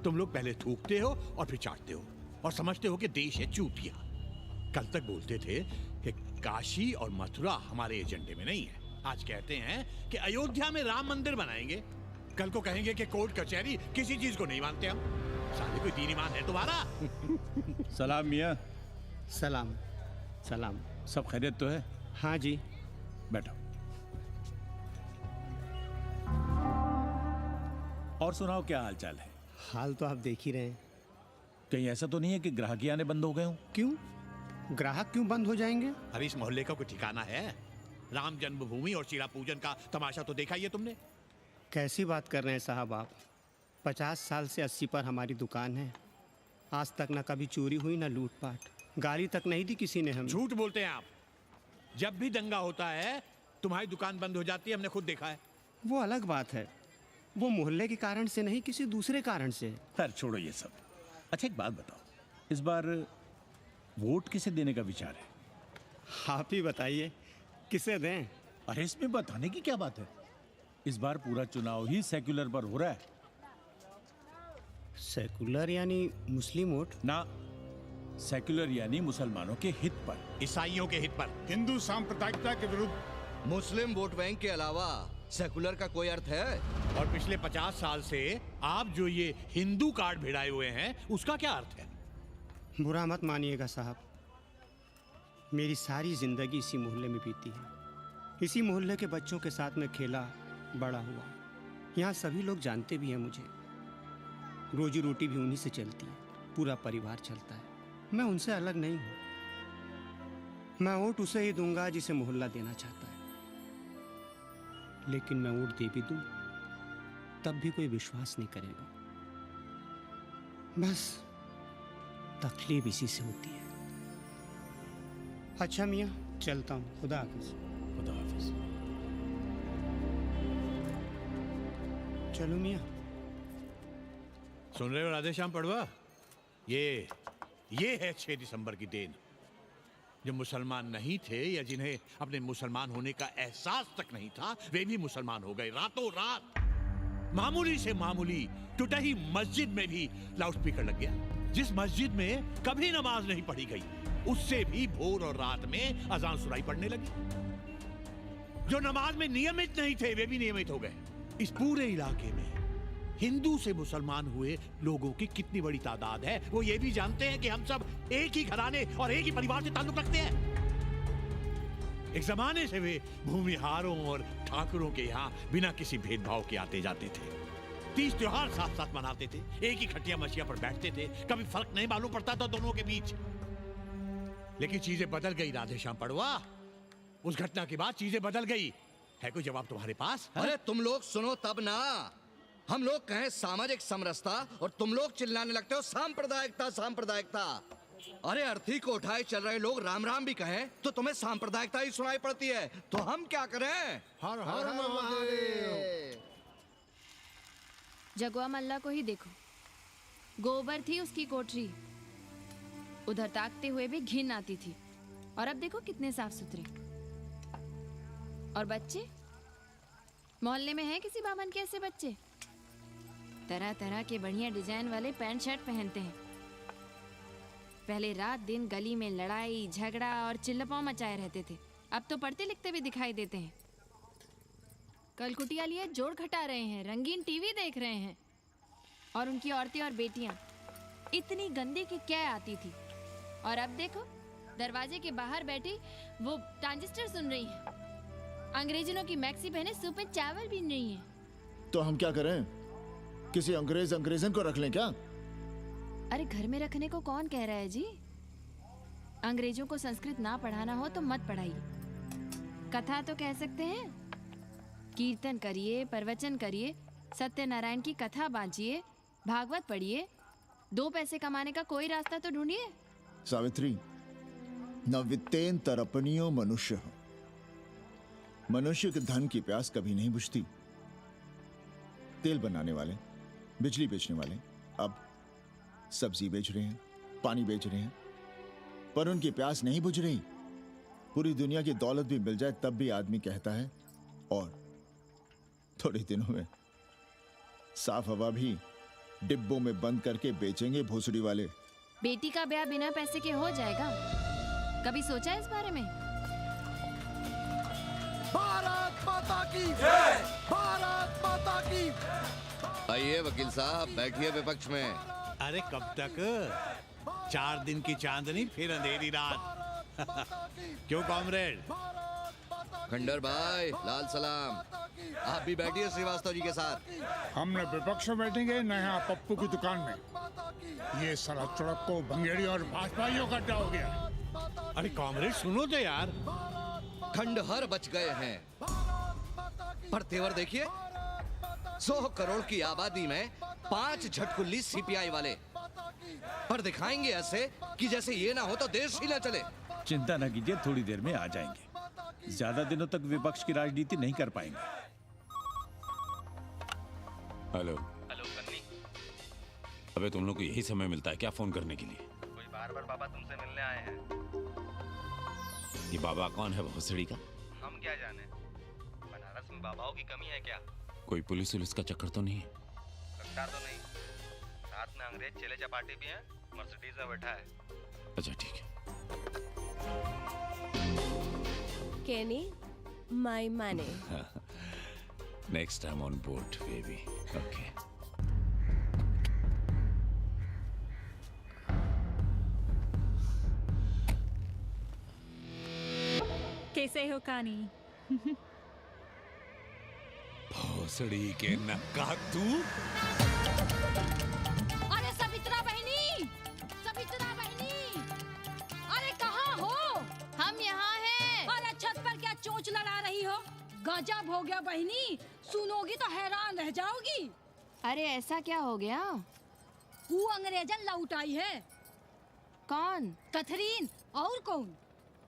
तुम लोग पहले थूकते हो और फिर चाटते हो और समझते हो कि देश है चूतिया। कल तक बोलते थे कि काशी और मथुरा हमारे एजेंडे में नहीं है। आज कहते हैं कि अयोध्या में राम मंदिर बनाएंगे। कल को कहेंगे कि कोर्ट कचहरी किसी चीज को नहीं मानते हम। साले कोई दीन ईमान है तुम्हारा? सलाम मियाँ। सलाम। सलाम। सब खैरियत तो है? हाँ जी। बैठो। और सुनाओ, क्या हाल चाल है? हाल तो आप देख ही रहे हैं। कहीं ऐसा तो नहीं है कि ग्राहकी आने बंद हो गए हो? क्यों? ग्राहक क्यों बंद हो जाएंगे? अरे इस मोहल्ले का कोई ठिकाना है? राम जन्मभूमि और शिला पूजन का तमाशा तो देखा ही है तुमने। कैसी बात कर रहे हैं साहब आप? 50 साल से 80 पर हमारी दुकान है। आज तक ना कभी चोरी हुई ना लूटपाट, गाली तक नहीं दी किसी ने हमें। झूठ बोलते हैं आप। जब भी दंगा होता है तुम्हारी दुकान बंद हो जाती है, हमने खुद देखा है। वो अलग बात है, वो मोहल्ले के कारण से नहीं, किसी दूसरे कारण से। खैर छोड़ो ये सब। अच्छा एक बात बताओ, इस बार वोट किसे देने का विचार है? आप ही बताइए किसे दें? अरे इसमें बताने की क्या बात है? इस बार पूरा चुनाव ही सेक्युलर पर हो रहा है। सेकुलर यानी मुस्लिम वोट? ना, सेक्युलर यानी मुसलमानों के हित पर, ईसाइयों के हित पर, हिंदू सांप्रदायिकता के विरुद्ध। मुस्लिम वोट बैंक के अलावा सेकुलर का कोई अर्थ है? और पिछले 50 साल से आप जो ये हिंदू कार्ड भिड़ाए हुए हैं, उसका क्या अर्थ है? बुरा मत मानिएगा साहब, मेरी सारी जिंदगी इसी मोहल्ले में बीती है। इसी मोहल्ले के बच्चों के साथ में खेला, बड़ा हुआ। यहाँ सभी लोग जानते भी हैं मुझे। रोजी रोटी भी उन्हीं से चलती है, पूरा परिवार चलता है। मैं उनसे अलग नहीं हूँ। मैं वोट उसे ही दूंगा जिसे मोहल्ला देना चाहता है, लेकिन मैं वोट दे भी दूं तब भी कोई विश्वास नहीं करेगा। बस तकलीफ इसी से होती है। अच्छा मियाँ, चलता हूँ। खुदा हाफिज। खुदा हाफिज। चलो मियाँ। सुन रहे हो राधेश्याम पड़वा? ये है 6 दिसंबर की देन। जो मुसलमान नहीं थे या जिन्हें अपने मुसलमान होने का एहसास तक नहीं था, वे भी मुसलमान हो गए रातों रात। मामूली से मामूली टूटी मस्जिद में भी लाउडस्पीकर लग गया। जिस मस्जिद में कभी नमाज नहीं पढ़ी गई, उससे भी भोर और रात में अजान सुनाई पड़ने लगी। जो नमाज में नियमित नहीं थे, वे भी नियमित हो गए। इस पूरे इलाके में हिंदू से मुसलमान हुए लोगों की कितनी बड़ी तादाद है, वो ये भी जानते हैं कि हम सब एक ही घराने और एक ही परिवार से ताल्लुक रखते हैं। एक जमाने से वे भूमिहारों और ठाकुरों के यहाँ बिना किसी भेदभाव के आते जाते थे। 30 त्योहार साथ साथ मनाते थे, एक ही खटिया मछिया पर बैठते थे। कभी फर्क नहीं मालूम पड़ता था दोनों के बीच। लेकिन चीजें बदल गई राधेश्याम पड़वा। उस घटना के बाद चीजें बदल गई। है कोई जवाब तुम्हारे पास? अरे तुम लोग सुनो तब ना। हम लोग कहें सामाजिक समरसता और तुम लोग चिल्लाने लगते हो सांप्रदायिकता सांप्रदायिकता। अरे अर्थी को उठाए चल रहे लोग राम राम भी कहें तो तुम्हें सांप्रदायिकता ही सुनाई पड़ती है। तो हम क्या करें? हर हर महादेव। जगवा मल्ला को ही देखो, गोबर थी उसकी कोठरी, उधर ताकते हुए भी घिन आती थी। और अब देखो कितने साफ सुथरे। और बच्चे, मोहल्ले में हैं किसी बामन के ऐसे बच्चे? तरह तरह के बढ़िया डिजाइन वाले पैंट शर्ट पहनते हैं। पहले रात दिन गली में लड़ाई झगड़ा और चिल्लपाव मचाए रहते थे, अब तो पढ़ते लिखते भी दिखाई देते हैं। कल कुटिया लिए जोड़ घटा रहे हैं, रंगीन टीवी देख रहे हैं। और उनकी औरतें और बेटियां इतनी गंदी की क्या आती थी। और अब देखो दरवाजे के बाहर बैठी वो ट्रांजिस्टर सुन रही है। अंग्रेजनों की मैक्सी पहने सूप में चावल भी नहीं है। तो हम क्या करें? किसी अंग्रेजन को रख लें क्या? अरे घर में रखने को कौन कह रहा है जी? अंग्रेजों को संस्कृत ना पढ़ाना हो तो मत पढ़ाइए। कथा तो कह सकते हैं, कीर्तन करिए, प्रवचन करिए, सत्यनारायण की कथा बांचिए, भागवत पढ़िए। 2 पैसे कमाने का कोई रास्ता तो ढूंढिए। सावित्री, न वित्तेन तरपनियो मनुष्य। मनुष्य के धन की प्यास कभी नहीं बुझती। तेल बनाने वाले, बिजली बेचने वाले अब सब्जी बेच रहे हैं, पानी बेच रहे हैं, पर उनकी प्यास नहीं बुझ रही। पूरी दुनिया की दौलत भी मिल जाए तब भी आदमी कहता है और थोड़े दिनों में साफ हवा भी डिब्बों में बंद करके बेचेंगे भोसड़ी वाले। बेटी का ब्याह बिना पैसे के हो जाएगा? कभी सोचा है इस बारे में? भारत माता की जय! भारत माता की। आइए वकील साहब, बैठिए विपक्ष में। अरे कब तक? 4 दिन की चांदनी फिर अंधेरी रात। क्यों कॉमरेड? खंडर भाई, लाल सलाम। आप भी बैठिए श्रीवास्तव जी के साथ। हम न विपक्ष में बैठेंगे न यहाँ पप्पू की दुकान में। ये साला चुड़क को भंगेड़ी और भाजपाइयों का अड्डा हो गया। अरे कॉमरेड सुनो तो यार। खंडहर बच गए हैं, पर तेवर देखिए। 100 करोड़ की आबादी में 5 झटकुल्ली सीपीआई वाले, पर दिखाएंगे ऐसे कि जैसे ये ना हो तो देश ही ना चले। चिंता न कीजिए, थोड़ी देर में आ जाएंगे। ज्यादा दिनों तक विपक्ष की राजनीति नहीं कर पाएंगे। हेलो। हेलो कन्नी। अबे तुम लोग को यही समय मिलता है क्या फोन करने के लिए? कोई बाहर बार बाबा तुमसे मिलने आए हैं। ये बाबा कौन है भोसड़ी का? हम क्या जाने, बनारस में बाबाओं की कमी है क्या? कोई पुलिस उलिस का चक्कर तो नहीं है? लगता तो नहीं। साथ में अंग्रेज चेले चपाटी भी हैं, मर्सिडीज में बैठा है। अच्छा ठीक है। Kenny, my money. Next time on board, baby. Okay. कैसे हो कानी? भोसड़ी के नक्का तू? अरे सवित्रा बहनी, सवित्रा बहनी, अरे कहाँ हो? हम यहाँ हैं। अरे छत पर क्या चोंच लड़ा रही हो? गजब हो गया बहनी, सुनोगी तो हैरान रह जाओगी। अरे ऐसा क्या हो गया? वो अंग्रेजन लौट आई है। कौन? कथरीन। और कौन?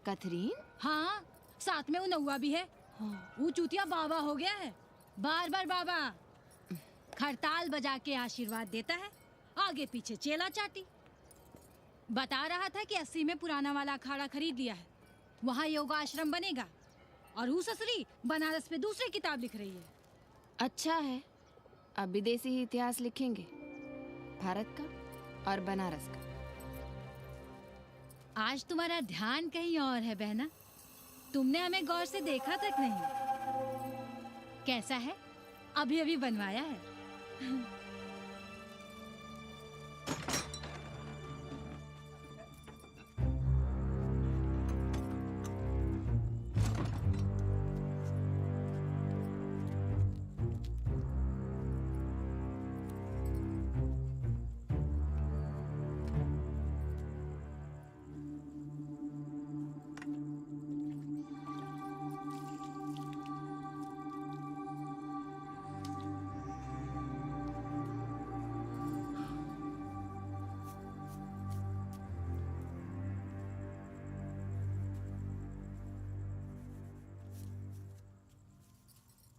कथरीन? हाँ, साथ में वो नौवा भी है। वो चूतिया बाबा हो गया है। बार बार बाबा खड़ताल बजा के आशीर्वाद देता है, आगे पीछे चेला चाटी। बता रहा था कि 80 में पुराना वाला अखाड़ा खरीद लिया है, वहाँ योगा आश्रम बनेगा। और वो ससुरी बनारस पे दूसरी किताब लिख रही है। अच्छा है, अब विदेशी ही इतिहास लिखेंगे, भारत का और बनारस का। आज तुम्हारा ध्यान कहीं और है बहना, तुमने हमें गौर से देखा तक नहीं। कैसा है? अभी अभी बनवाया है।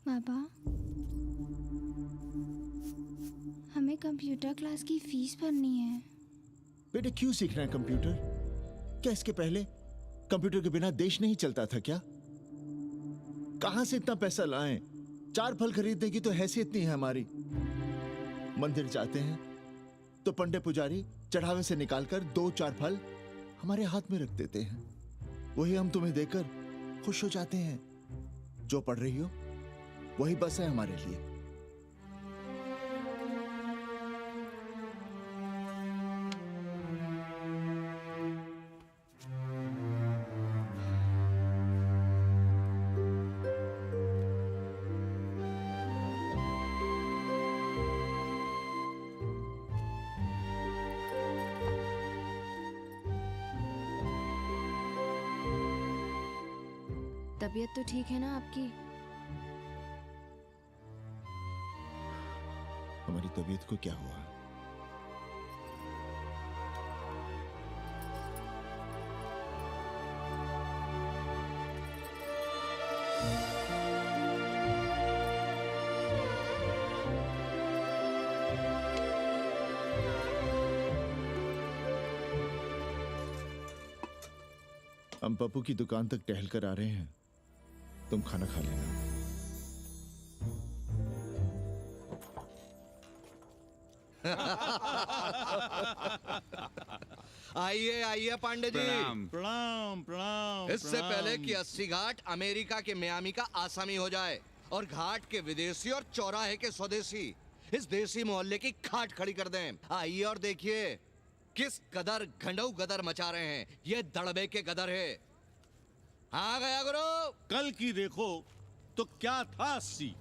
बाबा, हमें कंप्यूटर क्लास की फीस भरनी है। बेटे क्यों सीखना है कंप्यूटर? क्या इसके पहले कंप्यूटर के बिना देश नहीं चलता था क्या? कहां से इतना पैसा लाएं? 4 फल खरीदने की तो हैसियत नहीं है हमारी। मंदिर जाते हैं तो पंडे पुजारी चढ़ावे से निकालकर 2-4 फल हमारे हाथ में रख देते हैं, वही हम तुम्हें देकर खुश हो जाते हैं। जो पढ़ रही हो वही बस है हमारे लिए। तबीयत तो ठीक है ना आपकी? हमारी तबीयत को क्या हुआ? हम पप्पू की दुकान तक टहल कर आ रहे हैं, तुम खाना खा लेना। आइए आइए पांडे जी। प्रणाम प्रणाम प्रणाम। इससे पहले कि 80 घाट अमेरिका के मियामी का आसामी हो जाए और घाट के विदेशी और चौराहे के स्वदेशी इस देसी मोहल्ले की खाट खड़ी कर दें, आइए और देखिए किस कदर घंडऊ गदर मचा रहे हैं ये दड़बे के गदर है। हाँ गया गुरु। कल की देखो तो क्या था 80?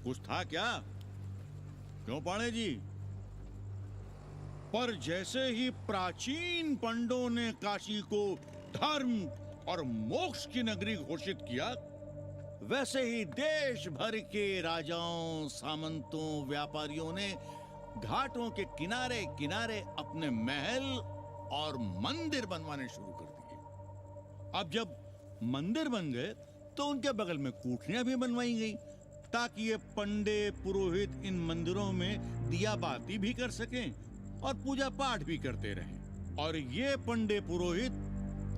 कुछ था क्या? क्यों पांडे जी? पर जैसे ही प्राचीन पंडों ने काशी को धर्म और मोक्ष की नगरी घोषित किया, वैसे ही देश भर के राजाओं, सामंतों, व्यापारियों ने घाटों के किनारे किनारे अपने महल और मंदिर बनवाने शुरू कर दिए। अब जब मंदिर बन गए तो उनके बगल में कोठरियां भी बनवाई गई ताकि ये पंडे पुरोहित इन मंदिरों में दिया बाती भी कर सकें और पूजा पाठ भी करते रहें। और ये पंडे पुरोहित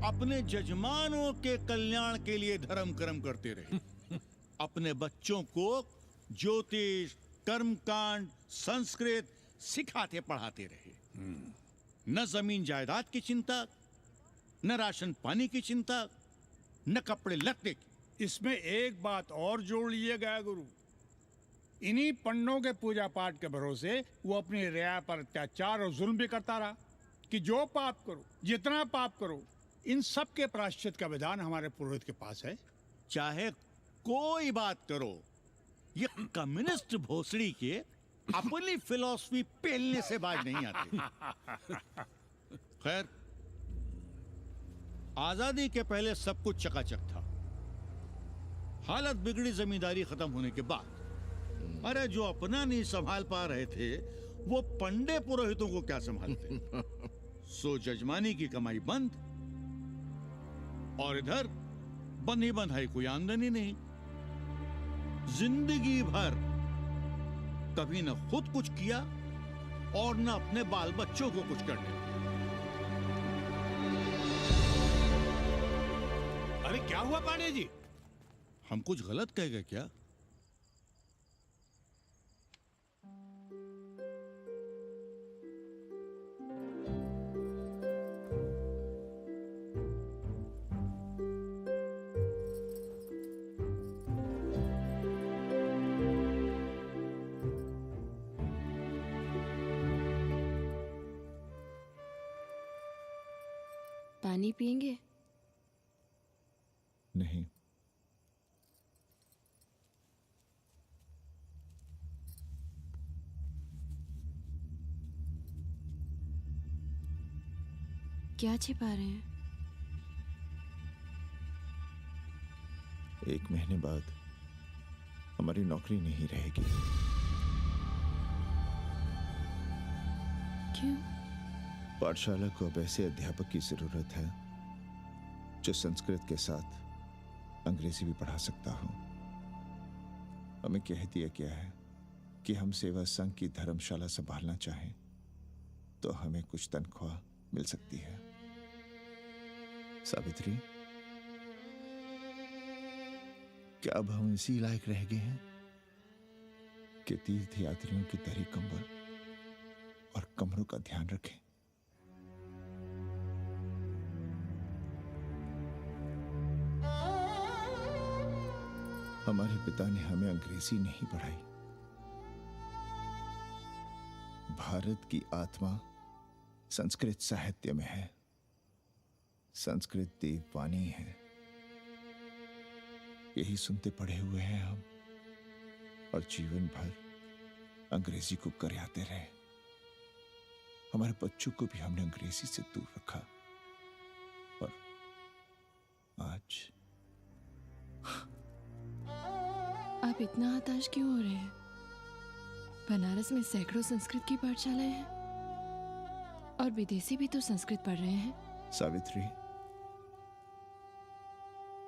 अपने जजमानों के कल्याण के लिए धर्म कर्म करते रहे। अपने बच्चों को ज्योतिष, कर्मकांड, संस्कृत सिखाते पढ़ाते रहे। न जमीन जायदाद की चिंता, न राशन पानी की चिंता, न कपड़े लत्ते की। इसमें एक बात और जोड़ लीजिएगा गुरु, इन्हीं पंडों के पूजा पाठ के भरोसे वो अपनी रिया पर अत्याचार और जुल्म भी करता रहा कि जो पाप करो, जितना पाप करो, इन सब के प्रायश्चित का विधान हमारे पुरोहित के पास है। चाहे कोई बात करो, ये कम्युनिस्ट भोसड़ी के अपनी फिलॉसफी पेलने से बाज नहीं आती। खैर, आजादी के पहले सब कुछ चकाचक था। हालत बिगड़ी जमींदारी खत्म होने के बाद। अरे जो अपना नहीं संभाल पा रहे थे वो पंडे पुरोहितों को क्या संभालते। सो जजमानी की कमाई बंद, और इधर बंधी बंधाई कोई आमदनी नहीं। जिंदगी भर कभी न खुद कुछ किया और न अपने बाल बच्चों को कुछ करने। अरे क्या हुआ पांडे जी? हम कुछ गलत कह गए क्या? पानी पिएंगे? नहीं। क्या छिपा रहे हैं? 1 महीने बाद हमारी नौकरी नहीं रहेगी। क्यों? पाठशाला को अब ऐसे अध्यापक की जरूरत है जो संस्कृत के साथ अंग्रेजी भी पढ़ा सकता हो। हमें कह दिया गया है कि हम सेवा संघ की धर्मशाला संभालना चाहें तो हमें कुछ तनख्वाह मिल सकती है। सावित्री, क्या अब हम इसी लायक रह गए हैं कि तीर्थ यात्रियों की दरी कंबल और कमरों का ध्यान रखें? हमारे पिता ने हमें अंग्रेजी नहीं पढ़ाई। भारत की आत्मा संस्कृत साहित्य में है। संस्कृत देववाणी है। यही सुनते पढ़े हुए हैं हम, और जीवन भर अंग्रेजी को करियाते रहे। हमारे बच्चों को भी हमने अंग्रेजी से दूर रखा, और आज आप इतना हताश क्यों हो रहे हैं? बनारस में सैकड़ों संस्कृत की पाठशालाएं हैं और विदेशी भी तो संस्कृत पढ़ रहे हैं। सावित्री,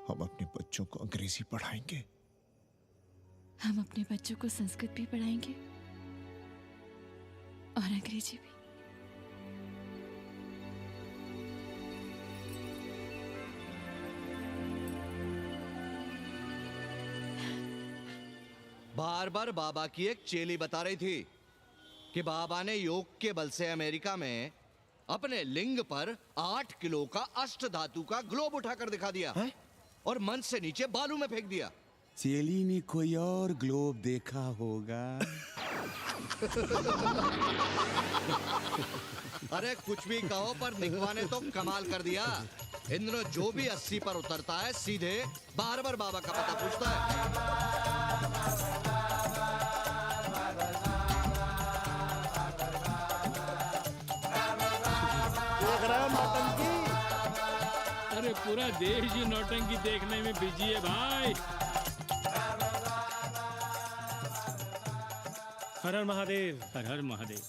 हम अपने बच्चों को अंग्रेजी पढ़ाएंगे। हम अपने बच्चों को संस्कृत भी पढ़ाएंगे और अंग्रेजी भी। बार बार बाबा की एक चेली बता रही थी कि बाबा ने योग के बल से अमेरिका में अपने लिंग पर 8 किलो का अष्ट धातु का ग्लोब उठाकर दिखा दिया है? और मंच से नीचे बालू में फेंक दिया। चेली ने कोई और ग्लोब देखा होगा। अरे कुछ भी कहो, पर निकवा ने तो कमाल कर दिया। इंद्र जो भी 80 पर उतरता है सीधे बार बार बाबा का पता पूछता है। अरे पूरा देश ही नौटंकी देखने में बिजी है भाई। हर हर महादेव। हर हर महादेव।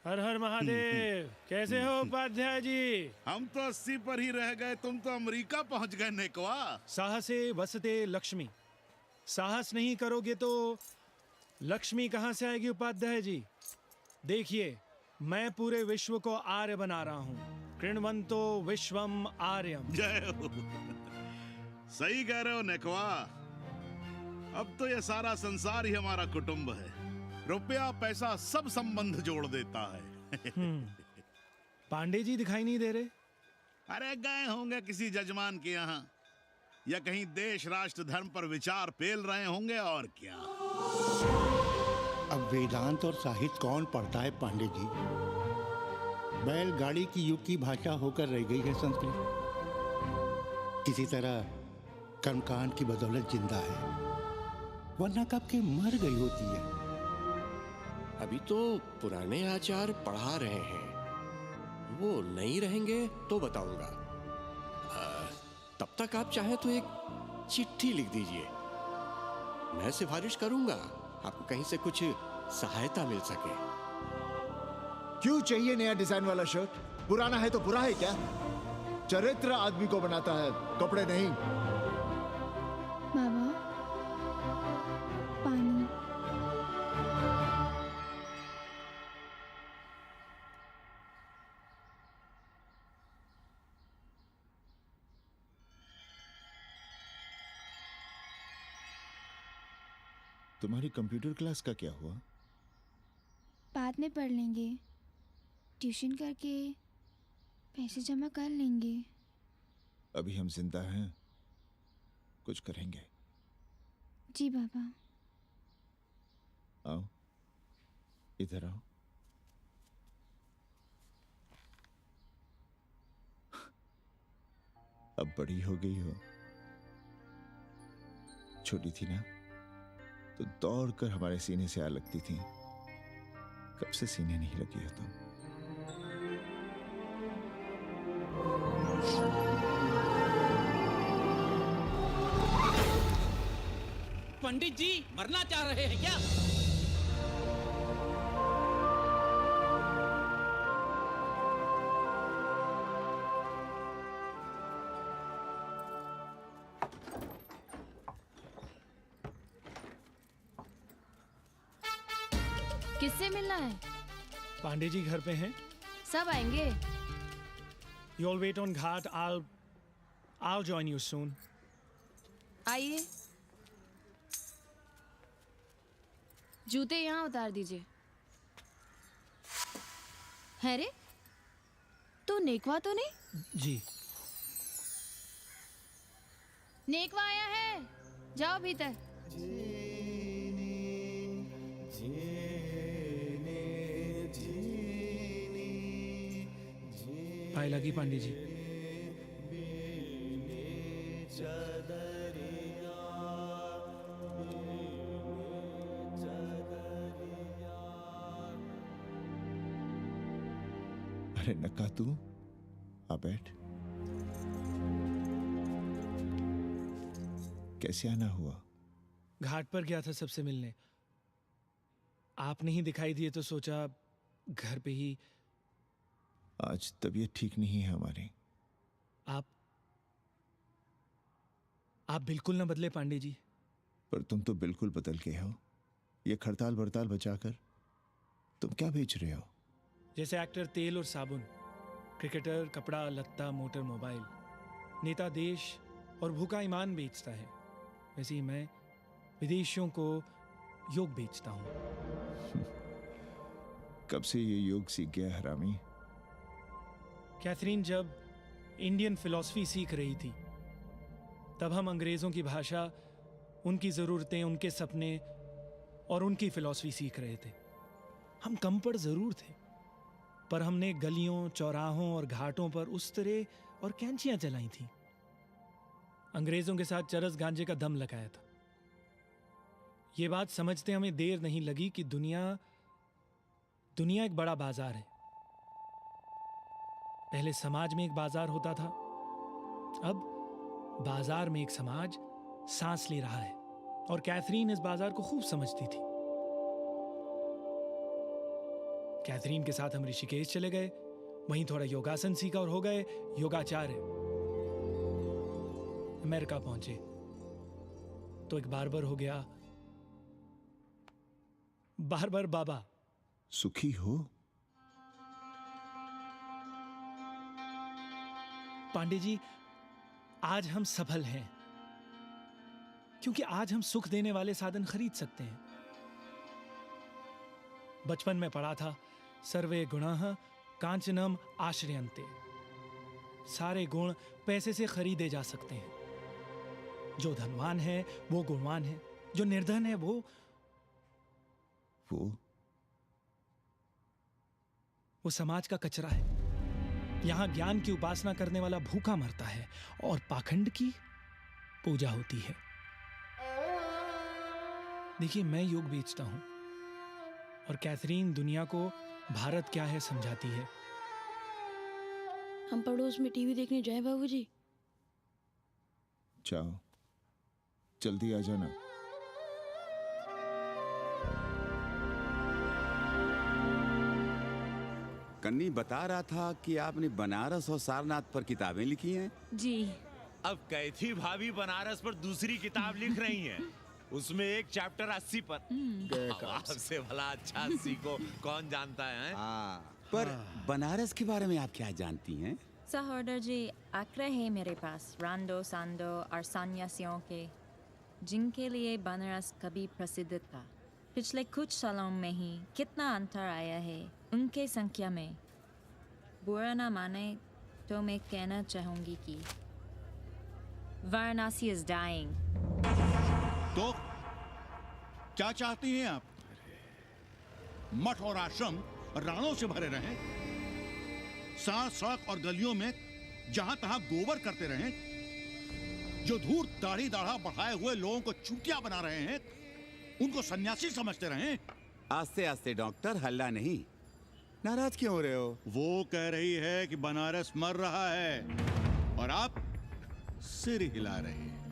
हर हर महादेव। कैसे हो उपाध्याय जी? हम तो 80 पर ही रह गए, तुम तो अमेरिका पहुंच गए नेकवा। साहसे वसते लक्ष्मी। साहस नहीं करोगे तो लक्ष्मी कहाँ से आएगी उपाध्याय जी? देखिए, मैं पूरे विश्व को आर्य बना रहा हूँ। कृण्वन्तो विश्वम आर्यम। जय हो। सही कह रहे हो नेकवा। अब तो ये सारा संसार ही हमारा कुटुंब है। रुपया पैसा सब संबंध जोड़ देता है। पांडे जी दिखाई नहीं दे रहे? अरे गए होंगे किसी जजमान के यहाँ, या कहीं देश राष्ट्र धर्म पर विचार पेल रहे होंगे, और क्या। अब वेदांत और साहित्य कौन पढ़ता है पांडे जी? बैलगाड़ी की युग की भाषा होकर रह गई है संस्कृत। किसी तरह कर्मकांड की बदौलत जिंदा है, वरना कब के मर गई होती है। अभी तो पुराने आचार पढ़ा रहे हैं, वो नहीं रहेंगे तो बताऊंगा। तब तक आप चाहे तो एक चिट्ठी लिख दीजिए, मैं सिफारिश करूंगा, आपको कहीं से कुछ सहायता मिल सके। क्यों चाहिए नया डिजाइन वाला शर्ट? पुराना है तो बुरा है क्या? चरित्र आदमी को बनाता है, कपड़े नहीं। बाबा, पानी। तुम्हारी कंप्यूटर क्लास का क्या हुआ? बाद में पढ़ लेंगे, ट्यूशन करके पैसे जमा कर लेंगे। अभी हम जिंदा हैं, कुछ करेंगे। जी बाबा। आओ, इधर आओ। अब बड़ी हो गई हो। छोटी थी ना तो दौड़कर हमारे सीने से आ लगती थी। कब से सीने नहीं लगी हो तुम? पंडित जी मरना चाह रहे हैं क्या? किससे मिलना है? पांडे जी घर पे हैं। सब आएंगे। You all wait on Ghat. I'll join you soon. आइए। जूते यहाँ उतार दीजिए। है रे, तू नेकवा तो नहीं? जी। नेकवा आया है, जाओ भीतर। पाए लगी पांडे जी। अरे नक्का तू आ बैठ। कैसे आना हुआ? घाट पर गया था सबसे मिलने। आप नहीं दिखाई दिए तो सोचा घर पे ही। आज तबीयत ठीक नहीं है हमारी। आप बिल्कुल ना बदले पांडे जी। पर तुम तो बिल्कुल बदल गए हो। ये खड़ताल बड़ताल बचाकर तुम क्या बेच रहे हो? जैसे एक्टर तेल और साबुन, क्रिकेटर कपड़ा लत्ता मोटर मोबाइल, नेता देश और भूखा ईमान बेचता है, वैसे ही मैं विदेशियों को योग बेचता हूँ। कब से ये योग सीख गया हरामी? कैथरीन जब इंडियन फिलॉसफी सीख रही थी तब हम अंग्रेजों की भाषा, उनकी ज़रूरतें, उनके सपने और उनकी फिलॉसफी सीख रहे थे। हम कम पढ़ ज़रूर थे, पर हमने गलियों चौराहों और घाटों पर उस्तरे और कैंचियां चलाई थीं। अंग्रेजों के साथ चरस गांजे का दम लगाया था। ये बात समझते हमें देर नहीं लगी कि दुनिया एक बड़ा बाजार है। पहले समाज में एक बाजार होता था, अब बाजार में एक समाज सांस ले रहा है, और कैथरीन इस बाजार को खूब समझती थी। कैथरीन के साथ हम ऋषिकेश चले गए, वहीं थोड़ा योगासन सीखा और हो गए योगाचार्य। अमेरिका पहुंचे तो एक बार्बर हो गया। बार्बर बाबा। सुखी हो? पांडे जी, आज हम सफल हैं क्योंकि आज हम सुख देने वाले साधन खरीद सकते हैं। बचपन में पढ़ा था, सर्वे गुणाः कांचनम आश्रयन्ते। सारे गुण पैसे से खरीदे जा सकते हैं। जो धनवान है वो गुणवान है, जो निर्धन है वो समाज का कचरा है। यहां ज्ञान की उपासना करने वाला भूखा मरता है और पाखंड की पूजा होती है। देखिए, मैं योग बेचता हूं और कैथरीन दुनिया को भारत क्या है समझाती है। हम पड़ोस में टीवी देखने जाएं बाबूजी? जाओ, जल्दी आ जाना। कन्नी बता रहा था कि आपने बनारस और सारनाथ पर किताबें लिखी हैं। जी। अब कैथी भाभी बनारस पर दूसरी किताब लिख रही हैं। उसमें एक चैप्टर 80 पर। आपसे भला अच्छा 80 को कौन जानता है? पर बनारस के बारे में आप क्या जानती हैं? सहोदर जी, आंकड़े हैं मेरे पास रांडो सांडो और सन्यासियों के, जिनके लिए बनारस कभी प्रसिद्ध था। पिछले कुछ सालों में ही कितना अंतर आया है उनके संख्या में। बुरा ना माने तो मैं कहना चाहूंगी कि वाराणसी is dying। तो क्या चाहती हैं आप? मठ और आश्रम राणों से भरे रहें, सड़क सड़क और गलियों में जहां तहां गोबर करते रहें, जो धूर्त दाढ़ी दाढ़ा बढ़ाए हुए लोगों को चूतिया बना रहे हैं उनको सन्यासी समझते रहें। आस्ते आस्ते डॉक्टर, हल्ला नहीं। नाराज क्यों हो रहे हो? वो कह रही है कि बनारस मर रहा है और आप सिर हिला रहे हैं।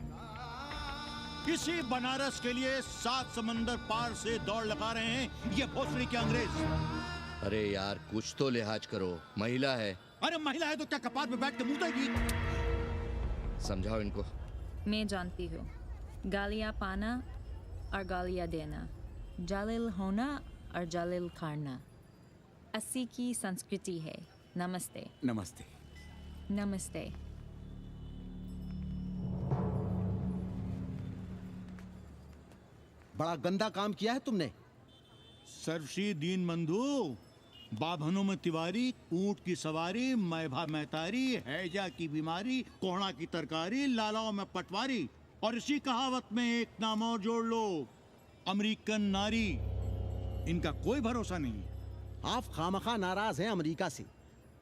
इसी बनारस के लिए 7 समंदर पार से दौड़ लगा रहे हैं ये भोसड़ी के अंग्रेज। अरे यार, कुछ तो लिहाज करो, महिला है। अरे महिला है तो क्या कपार पे बैठ के मुंह देगी? समझाओ इनको। मैं जानती हूँ, गालियाँ पाना और गालियाँ देना, जालिल होना और जालिल खाना 80 की संस्कृति है। नमस्ते। नमस्ते। नमस्ते। बड़ा गंदा काम किया है तुमने। सर्वश्री दीन बंधु, बाभनों में तिवारी, ऊंट की सवारी, मैभा मैतारी, हैजा की बीमारी, कोहड़ा की तरकारी, लालाओं में पटवारी, और इसी कहावत में एक नाम और जोड़ लो, अमेरिकन नारी। इनका कोई भरोसा नहीं। आप खामखा नाराज हैं अमेरिका से।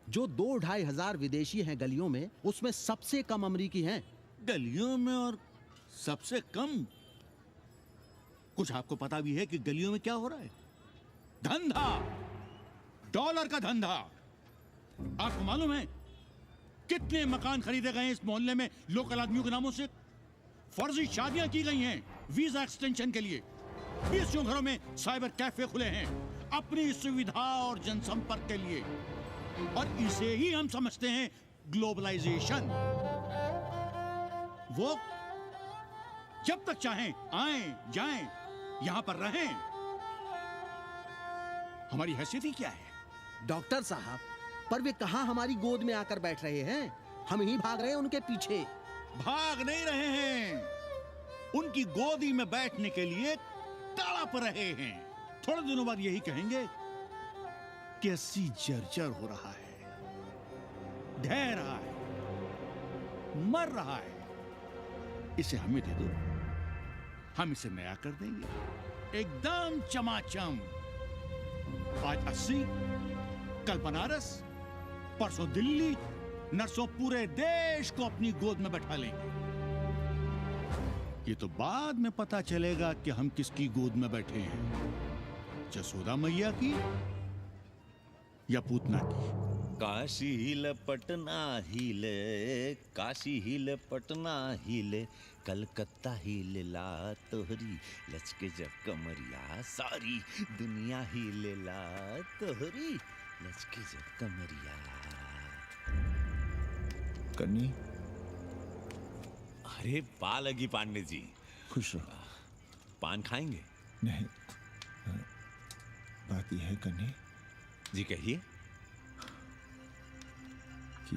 जो 2-2.5 हजार विदेशी हैं गलियों में, उसमें सबसे कम अमेरिकी हैं। गलियों में और सबसे कम? कुछ आपको पता भी है कि गलियों में क्या हो रहा है? धंधा, डॉलर का धंधा। आपको मालूम है कितने मकान खरीदे गए इस मोहल्ले में लोकल आदमियों के नामों से? फर्जी शादियां की गई हैं वीजा एक्सटेंशन के लिए। 20 घरों में साइबर कैफे खुले हैं अपनी सुविधा और जनसंपर्क के लिए, और इसे ही हम समझते हैं ग्लोबलाइजेशन। वो जब तक चाहें आएं जाएं, यहां पर रहें। हमारी हैसियत ही क्या है? डॉक्टर साहब, पर वे कहां हमारी गोद में आकर बैठ रहे हैं? हम ही भाग रहे हैं उनके पीछे। भाग नहीं रहे हैं, उनकी गोदी में बैठने के लिए तड़प रहे हैं। थोड़े दिनों बाद यही कहेंगे कि 80 जर्जर हो रहा है, ढह रहा है, मर रहा है, इसे हमें दे दो, हम इसे नया कर देंगे एकदम चमाचम। आज 80, कल बनारस, परसों दिल्ली, नरसों पूरे देश को अपनी गोद में बैठा लेंगे। ये तो बाद में पता चलेगा कि हम किसकी गोद में बैठे हैं, जसोदा मैया की या पूतना की। काशी हिले पटना हिले, काशी हिले पटना हिले, कलकत्ता हिले ला तोहरी लचके जब कमरिया, सारी दुनिया हिले ला तोहरी लचके जब कमरिया। कन्नी, अरे पा लगी पांडे जी। खुश रहो। पान खाएंगे? नहीं, बात यह है कन्नी जी, कहिए। कि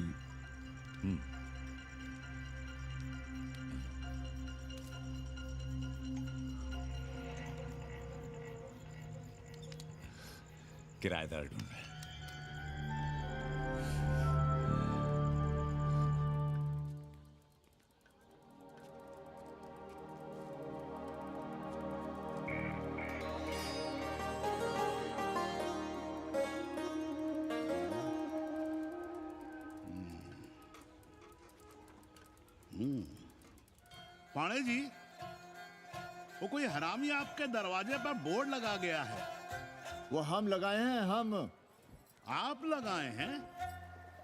किराएदार ढूंढ रहे हैं। पाणे जी, वो कोई हरामी आपके दरवाजे पर बोर्ड लगा गया है। वो हम लगाए हैं, हम। आप लगाए हैं?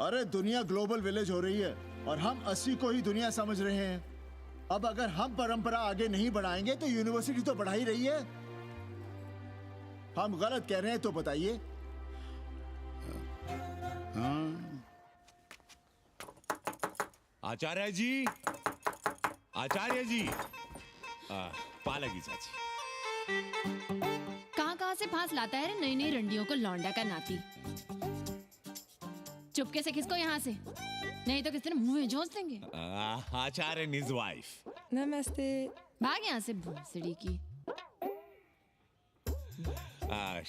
अरे दुनिया ग्लोबल विलेज हो रही है और हम 80 को ही दुनिया समझ रहे हैं। अब अगर हम परंपरा आगे नहीं बढ़ाएंगे तो यूनिवर्सिटी तो बढ़ा ही रही है। हम गलत कह रहे हैं तो बताइए। आचार्य जी, आचार्य जी, पालकी चाची। कहाँ से फांस लाता है रे नई नई रंडियों को लौंडा का नाती। चुपके से खिसको यहाँ से, नहीं तो किस दिन मुंह में जोश देंगे। आचार्य and his wife। नमस्ते। भाग यहाँ से भोसड़ी की।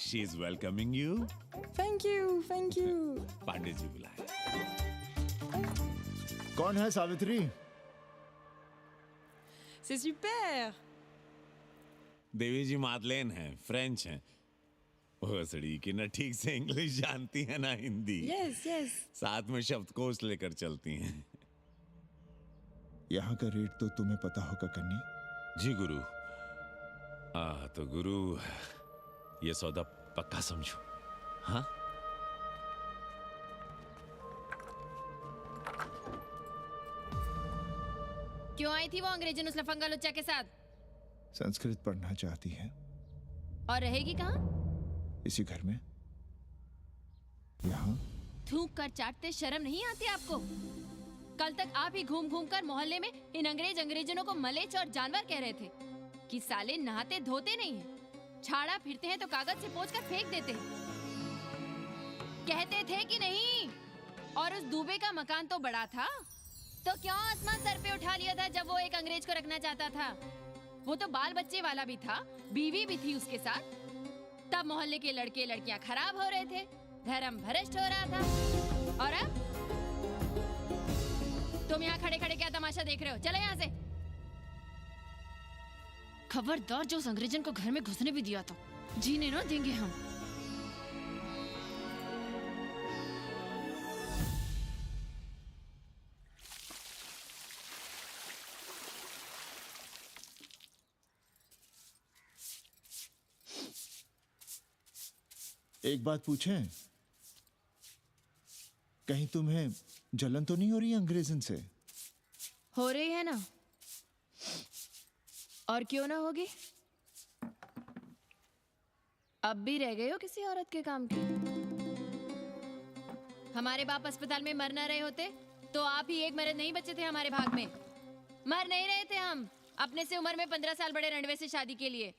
She is welcoming you। Thank you, thank you. Pandey ji बुलाए। कौन है सावित्री? C'est super। देवी जी मादलेन हैं, फ्रेंच हैं। भोसड़ी की ना ठीक से इंग्लिश जानती है ना हिंदी। Yes yes. साथ में शब्दकोश लेकर चलती हैं। यहाँ का रेट तो तुम्हें पता होगा कन्नी। जी गुरु। तो गुरु, ये सौदा पक्का समझो। हाँ? क्यों आई थी वो अंग्रेजन उस लफंगा लुच्चा के साथ? संस्कृत पढ़ना चाहती है। और रहेगी कहाँ? इसी घर में, यहाँ। थूक कर चाटते शर्म नहीं आती आपको? कल तक आप ही घूम घूम कर मोहल्ले में इन अंग्रेजनों को मलेच और जानवर कह रहे थे कि साले नहाते धोते नहीं हैं, छाड़ा फिरते हैं तो कागज से पोंछ कर फेंक देते हैं। कहते थे कि नहीं? और उस दूबे का मकान तो बड़ा था, तो क्यों आसमान सर पे उठा लिया था जब वो एक अंग्रेज को रखना चाहता था? वो तो बाल बच्चे वाला भी था, बीवी भी थी उसके साथ। तब मोहल्ले के लड़के लड़कियां खराब हो रहे थे, धर्म भ्रष्ट हो रहा था। और अब तुम यहाँ खड़े खड़े क्या तमाशा देख रहे हो? चले यहाँ से। खबरदार, जो उस अंग्रेजन को घर में घुसने भी दिया था, जीने ना देंगे हम। एक बात पूछें, कहीं तुम्हें जलन तो नहीं हो रही अंग्रेजन से? हो रही है ना, और क्यों ना होगी? अब भी रह गए हो किसी औरत के काम की? हमारे बाप अस्पताल में मर ना रहे होते तो आप ही एक मर्द नहीं बचे थे हमारे भाग में। मर नहीं रहे थे हम अपने से उम्र में 15 साल बड़े रंडवे से शादी के लिए।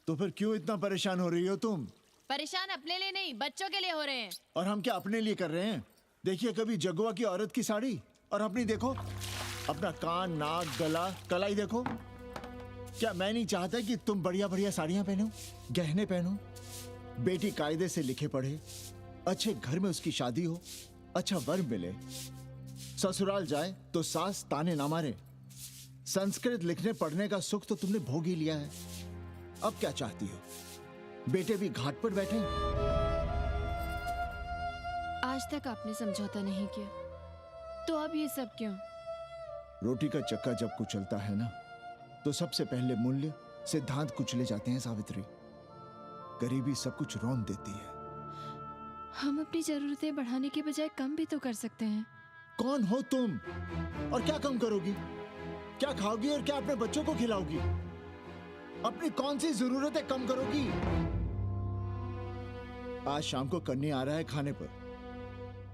तो फिर क्यों इतना परेशान हो रही हो तुम? परेशान अपने लिए नहीं, बच्चों के लिए हो रहे हैं। और हम क्या अपने लिए कर रहे हैं? देखिए कभी जगुआ की औरत की साड़ी और अपनी देखो, अपना कान, नाक, गला, कलाई देखो। क्या मैं नहीं चाहता कि तुम बढ़िया बढ़िया साड़ियां पहनो, गहने पहनो, बेटी कायदे से लिखे पढ़े, अच्छे घर में उसकी शादी हो, अच्छा वर मिले, ससुराल जाए तो सास ताने ना मारे। संस्कृत लिखने पढ़ने का सुख तो तुमने भोग ही लिया है। अब क्या चाहती हो? बेटे भी घाट पर बैठे। आज तक आपने समझौता नहीं किया, तो अब ये सब क्यों? रोटी का चक्का जब कुचलता है ना, तो सबसे पहले मूल्य सिद्धांत कुचले जाते हैं सावित्री। गरीबी सब कुछ रौंद देती है। हम अपनी जरूरतें बढ़ाने के बजाय कम भी तो कर सकते हैं। कौन हो तुम और क्या कम करोगी? क्या खाओगी और क्या अपने बच्चों को खिलाओगी? अपनी कौन सी जरूरतें कम करोगी? आज शाम को कन्नी आ रहा है खाने पर।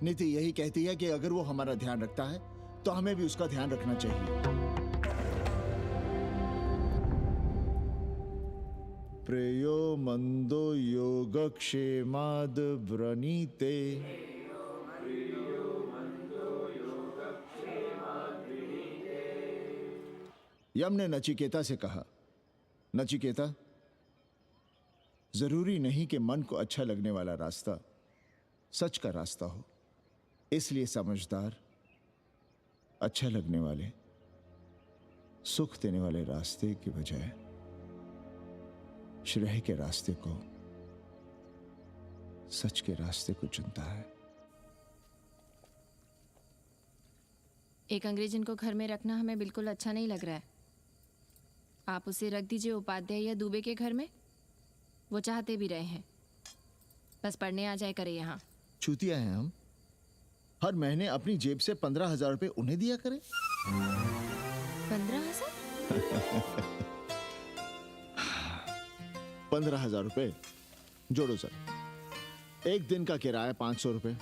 नीति यही कहती है कि अगर वो हमारा ध्यान रखता है तो हमें भी उसका ध्यान रखना चाहिए। प्रेयो मंदो योगक्षेमाद व्रणीते। यम ने नचिकेता से कहा, नचिकेता, जरूरी नहीं कि मन को अच्छा लगने वाला रास्ता सच का रास्ता हो। इसलिए समझदार, अच्छा लगने वाले, सुख देने वाले रास्ते की बजाय श्रेय के रास्ते को, सच के रास्ते को चुनता है। एक अंग्रेजन को घर में रखना हमें बिल्कुल अच्छा नहीं लग रहा है। आप उसे रख दीजिए उपाध्याय या दुबे के घर में, वो चाहते भी रहे हैं। बस पढ़ने आ जाए करे यहाँ। चूतिया हैं हम। हर महीने अपनी जेब से 15,000 रुपए उन्हें दिया करें। 15,000? 15,000 रुपए जोड़ो सर। एक दिन का किराया 500 रुपए,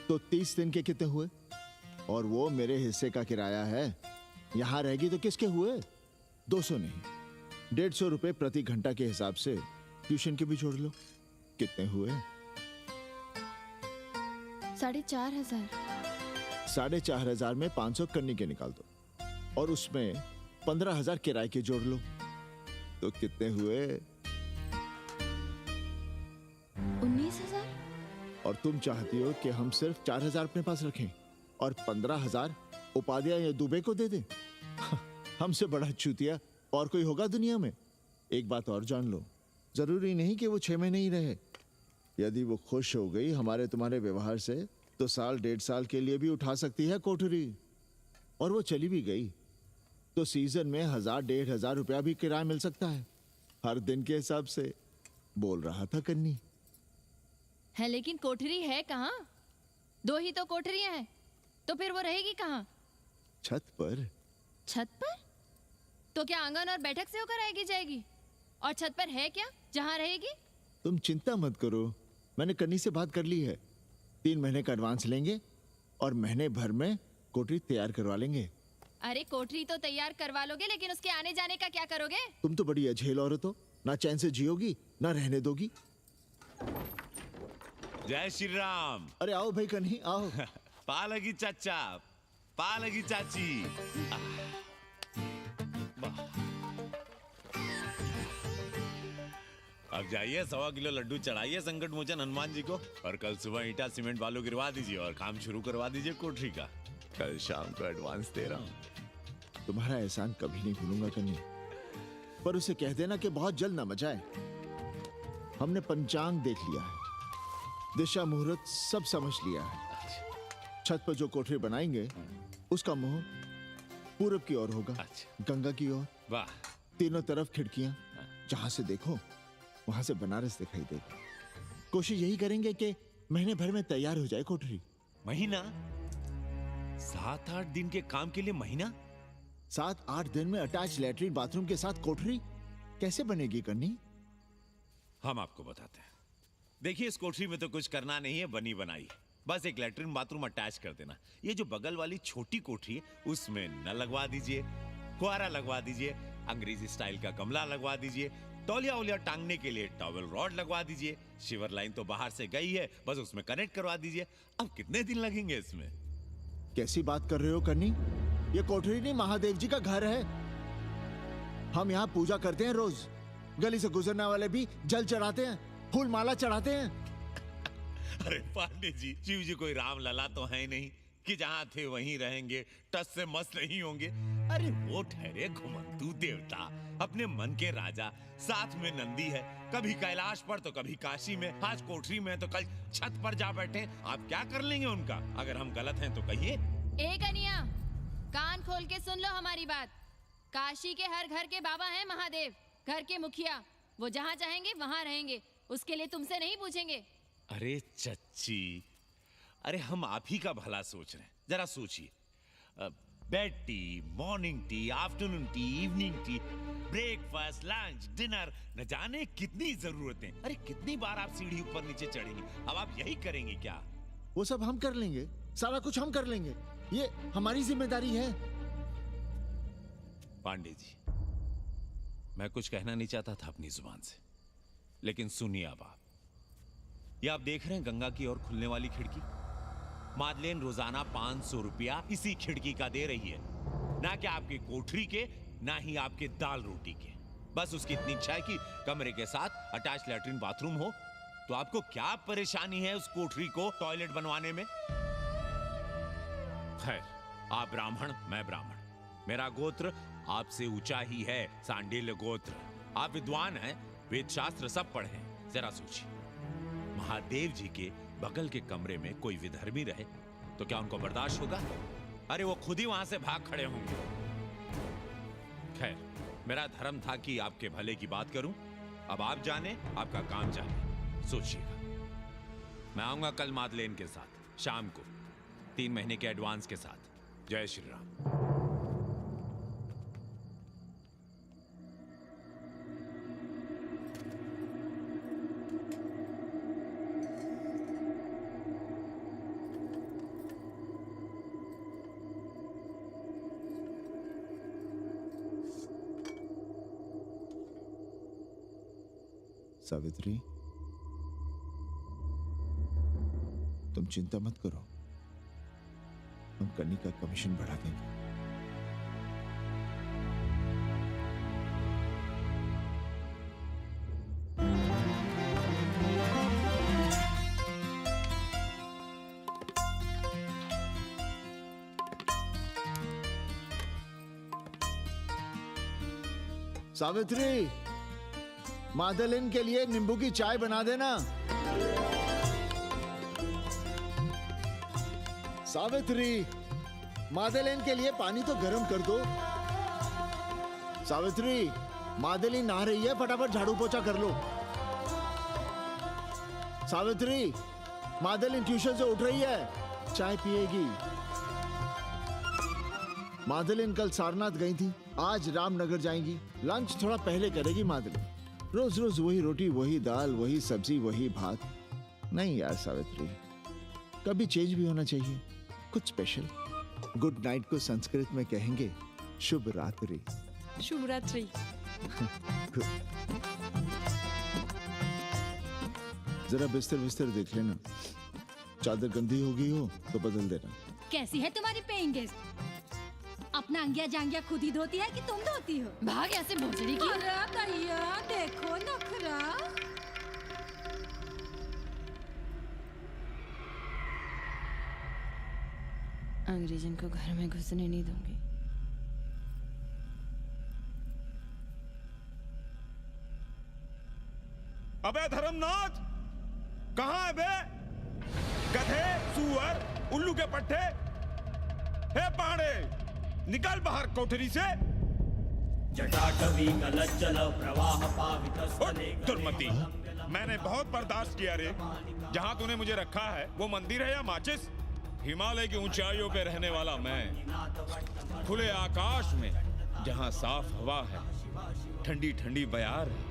तो 30 दिन के कितने हुए? और वो मेरे हिस्से का किराया है। यहां रहेगी तो किसके हुए? 200 नहीं, 150 रुपए प्रति घंटा के हिसाब से ट्यूशन के भी जोड़ लो। कितने हुए? 4,500। 4,500 में 500 कन्नी के निकाल दो और उसमें 15,000 किराए के जोड़ लो, तो कितने हुए? 19,000। और तुम चाहती हो कि हम सिर्फ 4,000 अपने पास रखें और 15,000 उपाध्याय या दुबे को दे दें? हमसे बड़ा चूतिया और कोई होगा दुनिया में? एक बात और जान लो, जरूरी नहीं कि वो 6 महीने ही रहे। यदि वो खुश हो गई हमारे तुम्हारे व्यवहार से, तो साल 1.5 साल के लिए भी उठा सकती है कोठरी। और वो चली भी गई तो सीजन में 1,000-1,500 रुपया भी किराया मिल सकता है, हर दिन के हिसाब से। बोल रहा था कन्नी। है लेकिन कोठरी है कहाँ? 2 ही तो कोठरियां हैं, तो फिर वो रहेगी कहाँ? छत पर। छत पर? तो क्या आंगन और बैठक से होकर आएगी जाएगी? और छत पर है क्या जहाँ रहेगी? तुम चिंता मत करो, मैंने कन्नी से बात कर ली है। 3 महीने का एडवांस लेंगे और महीने भर में कोठरी तैयार करवा लेंगे। अरे कोठरी तो तैयार करवा लोगे, लेकिन उसके आने जाने का क्या करोगे? तुम तो बड़ी अझेल औरत हो, ना चैन से जियोगी ना रहने दोगी। जय श्री राम। अरे आओ भाई कन्ही आओ। पा लगी चाचा, पा लगी चाची। अब जाइए 1.25 किलो लड्डू चढ़ाइए संकट मोचन हनुमान जी को, और कल सुबह ईटा सीमेंट बालू गिरवा दीजिए और काम शुरू करवा दीजिए कोठरी का। कल शाम को एडवांस दे रहा हूँ। तुम्हारा एहसान कभी नहीं भूलूंगा कन्नी, पर उसे कह देना कि बहुत जल्द ना मचाए। हमने पंचांग देख लिया है, दिशा मुहूर्त सब समझ लिया है। छत पर जो कोठरी बनाएंगे उसका मुंह पूरब की ओर होगा, गंगा की ओर। वाह। तीनों तरफ खिड़कियां, जहां से देखो वहां से बनारस दिखाई देगा। कोशिश यही करेंगे कि महीने भर में तैयार हो जाए कोठरी। महीना? 7-8 दिन के काम के लिए महीना? 7-8 दिन में अटैच लैट्रिन बाथरूम के साथ कोठरी कैसे बनेगी कन्नी? हम आपको बताते हैं। देखिए, इस कोठरी में तो कुछ करना नहीं है, बनी बनाई। बस एक लैट्रिन बाथरूम अटैच कर देना। ये जो बगल वाली छोटी कोठरी है उसमें नल लगवा दीजिए, फुहारा लगवा दीजिए, अंग्रेजी स्टाइल का गमला लगवा दीजिए, तौलिया उलिया टांगने के लिए टॉवल रॉड लगवा दीजिए। शिवर लाइन तो बाहर से गई है, बस उसमें कनेक्ट करवा दीजिए। अब कितने दिन लगेंगे इसमें? कैसी बात कर रहे हो कन्नी? ये कोठरी नहीं, महादेव जी का घर है। हम यहाँ पूजा करते हैं रोज। गली से गुजरने वाले भी जल चढ़ाते हैं, फूल माला चढ़ाते हैं। अरे पांडे जी, शिव जी कोई राम लला तो है नहीं कि जहां थे वहीं रहेंगे, टस से मस नहीं होंगे। अरे वो ठहरे घुमंतू देवता, अपने मन के राजा, साथ में नंदी है, कभी कैलाश पर तो कभी काशी में, आज कोठरी में तो कल छत पर जा बैठे। आप क्या कर लेंगे उनका? अगर हम गलत हैं तो कहिए। ए कन्या, कान खोल के सुन लो हमारी बात। काशी के हर घर के बाबा हैं महादेव, घर के मुखिया। वो जहाँ चाहेंगे वहाँ रहेंगे, उसके लिए तुमसे नहीं पूछेंगे। अरे चच्ची, अरे हम आप ही का भला सोच रहे हैं, जरा सोचिए। Bed tea, morning tea, afternoon T, evening tea, breakfast, lunch, dinner, न जाने कितनी जरूरतें। अरे कितनी बार आप सीढ़ी ऊपर नीचे चढ़ेंगे, अब आप यही करेंगे क्या? वो सब हम कर लेंगे, सारा कुछ हम कर लेंगे, ये हमारी जिम्मेदारी है। पांडे जी, मैं कुछ कहना नहीं चाहता था अपनी जुबान से, लेकिन सुनिए अब आप। ये आप देख रहे हैं गंगा की ओर खुलने वाली खिड़की? मादलेन रोजाना 500 रुपया इसी खिड़की का दे रही है, ना कि आपकी कोठरी के, ना ही आपके दाल रोटी के। बस उसकी इतनी इच्छा है कि कमरे के साथ अटैच लैट्रिन बाथरूम हो। तो आपको क्या परेशानी है उस कोठरी को टॉयलेट बनवाने में? खैर, आप ब्राह्मण, मैं ब्राह्मण, मेरा गोत्र आपसे ऊंचा ही है, सांडिल्य गोत्र। आप विद्वान हैं, वेद शास्त्र सब पढ़े हैं। जरा सोचिए, महादेव जी के बगल के कमरे में कोई विधर्मी रहे तो क्या उनको बर्दाश्त होगा? अरे वो खुद ही वहां से भाग खड़े होंगे। खैर, मेरा धर्म था कि आपके भले की बात करूं। अब आप जाने, आपका काम जाने। सोचिएगा, मैं आऊंगा कल मादलेन के साथ शाम को, 3 महीने के एडवांस के साथ। जय श्री राम। सावित्री, तुम चिंता मत करो, हम कन्नी का कमीशन बढ़ा देंगे। सावित्री, मादलिन के लिए नींबू की चाय बना देना। सावित्री, मादलिन के लिए पानी तो गर्म कर दो। सावित्री, मादलिन नहा रही है, फटाफट झाड़ू पोछा कर लो। सावित्री, मादलिन ट्यूशन से उठ रही है, चाय पिएगी। मादलिन कल सारनाथ गई थी, आज रामनगर जाएंगी। लंच थोड़ा पहले करेगी मादलिन। रोज रोज वही रोटी, वही दाल, वही सब्जी, वही भात। नहीं यार सावित्री, कभी चेंज भी होना चाहिए, कुछ स्पेशल। गुड नाइट को संस्कृत में कहेंगे शुभ रात्रि। शुभ रात्रि। जरा बिस्तर बिस्तर देख लेना, चादर गंदी हो गई हो तो बदल देना। कैसी है तुम्हारी पेइंग गेस्ट? अपना अंगिया जांगिया खुद ही धोती है कि तुम धोती हो? भाग ऐसे भोसड़ी की। अरे भैया देखो नखरा। अंग्रेजन को घर में घुसने नहीं दूंगी। अबे धर्मनाथ, कहाँ है बे? गधे, सुअर, उल्लू के पट्टे। हे पाड़े, निकल बाहर कोठरी से। जटाटवी कलज्जल प्रवाह पावितस्थले। दुर्मति, मैंने बहुत बर्दाश्त किया रे। जहाँ तूने मुझे रखा है वो मंदिर है या माचिस? हिमालय की ऊंचाइयों पे रहने वाला मैं, खुले आकाश में जहाँ साफ हवा है, ठंडी ठंडी बयार है,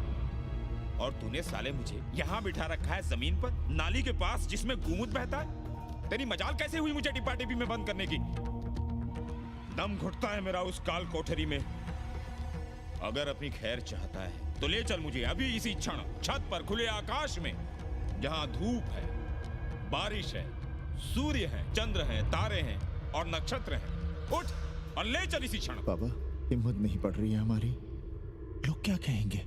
और तूने साले मुझे यहाँ बिठा रखा है जमीन पर, नाली के पास जिसमें गोमूत्र बहता है। तेरी मजाल कैसे हुई मुझे डिब्बा डिब्बी में बंद करने की? दम घुटता है मेरा उस काल कोठरी में। अगर अपनी खैर चाहता है तो ले चल मुझे अभी इसी क्षण छत पर खुले आकाश में, जहां धूप है, बारिश है, सूर्य है, चंद्र है, तारे हैं और नक्षत्र हैं। उठ और ले चल इसी क्षण। बाबा, हिम्मत नहीं पड़ रही है हमारी, लोग क्या कहेंगे?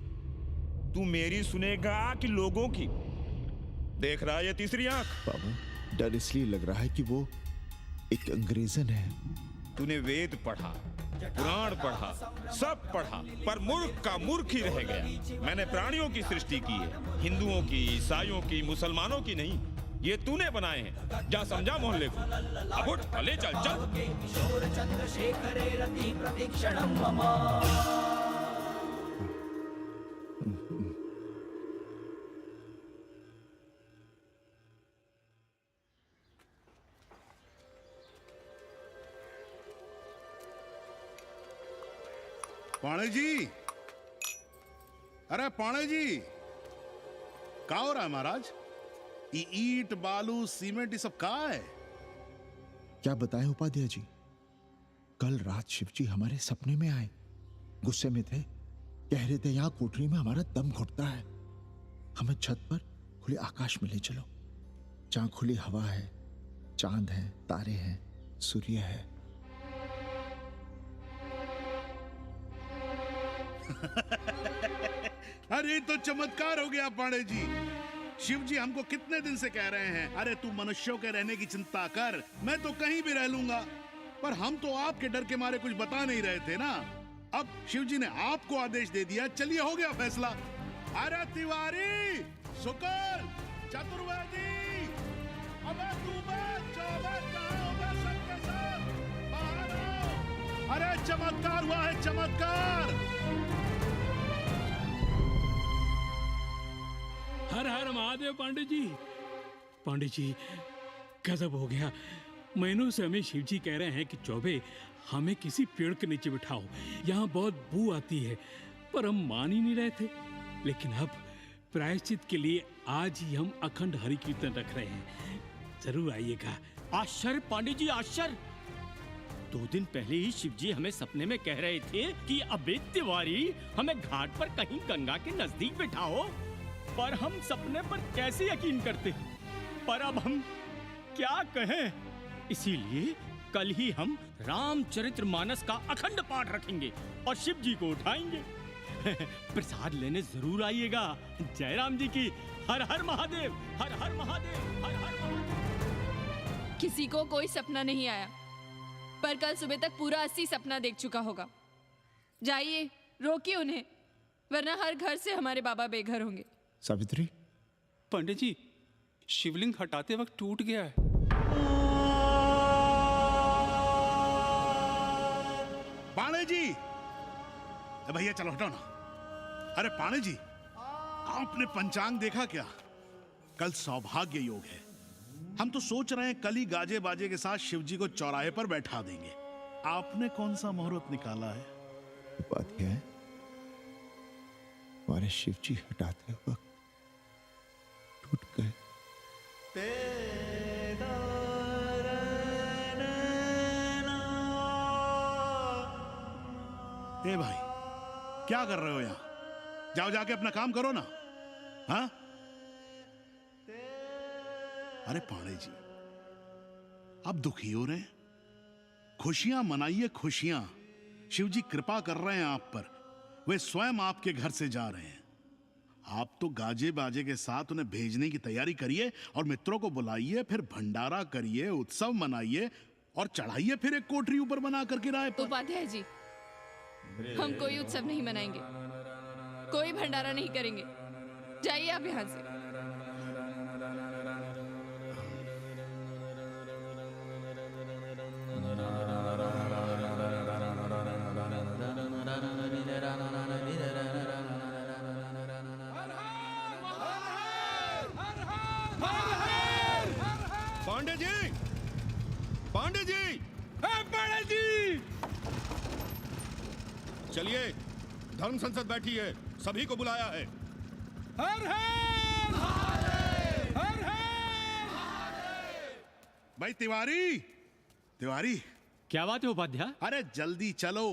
तू मेरी सुनेगा कि लोगों की? देख रहा है ये तीसरी आंख? बाबा, डर इसलिए लग रहा है कि वो एक अंग्रेजन है। तूने वेद पढ़ा, पुराण पढ़ा, सब पढ़ा, पर मूर्ख का मूर्ख ही रह गया। मैंने प्राणियों की सृष्टि की है, हिंदुओं की, ईसाइयों की, मुसलमानों की नहीं। ये तूने बनाए हैं। जा समझा मोहल्ले को। अब उठ, ले चल चल। पाणे जी, अरे पाणे जी, क्या हो रहा है महाराज? ये ईंट, बालू, सीमेंट, ये सब कहाँ है? क्या बताएं उपाध्याय जी, कल रात शिवजी हमारे सपने में आए, गुस्से में थे, कह रहे थे यहाँ कोठरी में हमारा दम घुटता है, हमें छत पर खुले आकाश में ले चलो, जहाँ खुली हवा है, चांद है, तारे हैं, सूर्य है। अरे तो चमत्कार हो गया पांडे जी। शिव जी हमको कितने दिन से कह रहे हैं, अरे तू मनुष्यों के रहने की चिंता कर, मैं तो कहीं भी रह लूंगा। पर हम तो आपके डर के मारे कुछ बता नहीं रहे थे ना। अब शिव जी ने आपको आदेश दे दिया, चलिए हो गया फैसला। अरे तिवारी, शुक्ल, चतुर्वेदी, अबे तू सबके साथ बाहर आओ। अरे चमत्कार हुआ है, चमत्कार। हर हर महादेव पांडे जी। पांडे जी गजब हो गया। महीनों से हमें शिव जी कह रहे हैं कि चौबे हमें किसी पेड़ के नीचे बिठाओ, यहाँ बहुत बू आती है, पर हम मान ही नहीं रहे थे। लेकिन अब प्रायश्चित के लिए आज ही हम अखंड हरि कीर्तन रख रहे हैं, जरूर आइएगा। आश्चर्य पांडे जी, आश्चर्य। 2 दिन पहले ही शिव जी हमें सपने में कह रहे थे कि अबे तिवारी हमें घाट पर कहीं गंगा के नजदीक बिठाओ, पर हम सपने पर कैसे यकीन करते। पर अब हम क्या कहें, इसीलिए कल ही हम रामचरितमानस का अखंड पाठ रखेंगे और शिव जी को उठाएंगे। प्रसाद लेने जरूर आइएगा। जय राम जी की। हर हर महादेव, हर हर महादेव, हर हर महादेव। किसी को कोई सपना नहीं आया, पर कल सुबह तक पूरा 80 सपना देख चुका होगा। जाइए, रोकिए उन्हें, वरना हर घर से हमारे बाबा बेघर होंगे। सावित्री, पंडित जी, शिवलिंग हटाते वक्त टूट गया है। पाणे जी, भैया चलो हटाओ ना। अरे पाणे जी, आपने पंचांग देखा क्या? कल सौभाग्य योग है। हम तो सोच रहे हैं कल ही गाजे बाजे के साथ शिव जी को चौराहे पर बैठा देंगे। आपने कौन सा मुहूर्त निकाला है? बात यह है, हमारे शिव जी हटाते वक्त टूट गए। ए भाई, क्या कर रहे हो यहाँ? जाओ जाके अपना काम करो ना। हाँ? अरे पाणे जी, आप दुखी हो रहे हैं? खुशियां मनाइए, खुशियां। शिव जी कृपा कर रहे हैं आप पर। वे स्वयं आपके घर से जा रहे हैं। आप तो गाजे बाजे के साथ उन्हें भेजने की तैयारी करिए और मित्रों को बुलाइए, फिर भंडारा करिए, उत्सव मनाइए और चढ़ाइए फिर एक कोठरी ऊपर बना करके राय पर। उपाध्याय जी, हम कोई उत्सव नहीं मनाएंगे, कोई भंडारा नहीं करेंगे। जाइए आप यहाँ से। पांडे जी, पांडे जी, पांडे जी, चलिए, धर्म संसद बैठी है, सभी को बुलाया है। हर हर हर हर। भाई तिवारी, तिवारी, क्या बात है उपाध्याय? अरे जल्दी चलो,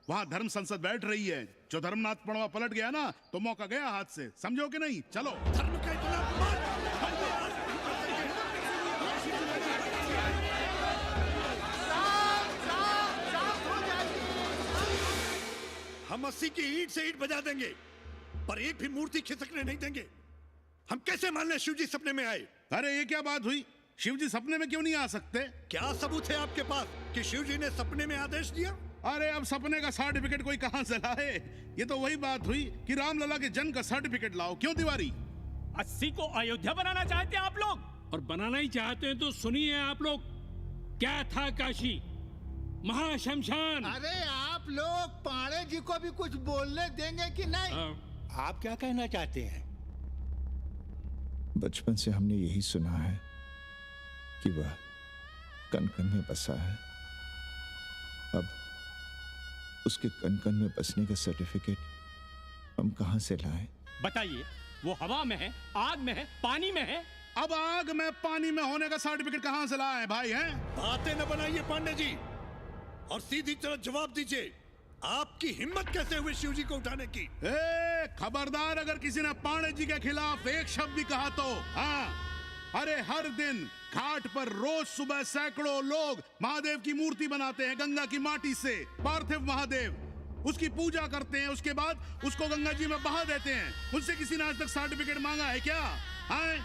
वहां धर्म संसद बैठ रही है। जो धर्मनाथ पड़वा पलट गया ना, तो मौका गया हाथ से, समझो कि नहीं? चलो। धर्म का हम 80 की ईंट से ईंट बजा देंगे, पर एक भी मूर्ति खिसकने नहीं देंगे। हम कैसे मान लें शिव जी सपने में आए? अरे ये क्या बात हुई? शिव जी सपने में क्यों नहीं आ सकते? क्या सबूत है आपके पास कि शिव जी ने सपने में आदेश दिया? अरे अब सपने का सर्टिफिकेट कोई कहां से लाए? ये तो वही बात हुई कि रामलला के जन्म का सर्टिफिकेट लाओ। क्यों तिवारी? 80 को अयोध्या बनाना चाहते हैं आप लोग? और बनाना ही चाहते हैं तो सुनिए आप लोग, क्या था काशी महाशमशान। अरे आप लोग पाणे जी को भी कुछ बोलने देंगे कि नहीं? आप क्या कहना चाहते हैं? बचपन से हमने यही सुना है कि वह कन कन में बसा है। अब उसके कन कन में बसने का सर्टिफिकेट हम कहां से लाएं? बताइए, वो हवा में है, आग में है, पानी में है? अब आग में पानी में होने का सर्टिफिकेट कहां से लाए भाई? हैं? बातें न बनाइए पांडे जी, और सीधी तरह जवाब दीजिए। आपकी हिम्मत कैसे हुई शिव जी को उठाने की? खबरदार, अगर किसी ने पांडे जी के खिलाफ एक शब्द भी कहा तो। हाँ, अरे हर दिन घाट पर रोज सुबह सैकड़ों लोग महादेव की मूर्ति बनाते हैं गंगा की माटी से, पार्थिव महादेव। उसकी पूजा करते हैं, उसके बाद उसको गंगा जी में बहा देते हैं। उनसे किसी ने आज तक सर्टिफिकेट मांगा है क्या? आए?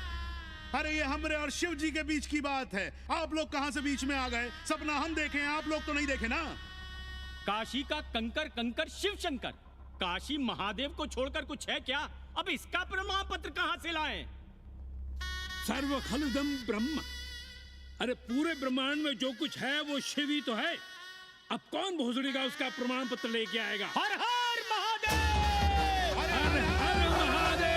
अरे ये हमरे और शिव जी के बीच की बात है। आप लोग कहां से बीच में आ गए? सपना हम देखे हैं, आप लोग तो नहीं देखे ना। काशी का कंकर कंकर शिव शंकर, काशी महादेव को छोड़कर कुछ है क्या? अब इसका प्रमाण पत्र कहां से लाएं? सर्व खलुदम ब्रह्म। अरे पूरे ब्रह्मांड में जो कुछ है वो शिव ही तो है। अब कौन भोसड़ी का उसका प्रमाण पत्र लेके आएगा? हर हर महादेव! हर हर महादेव!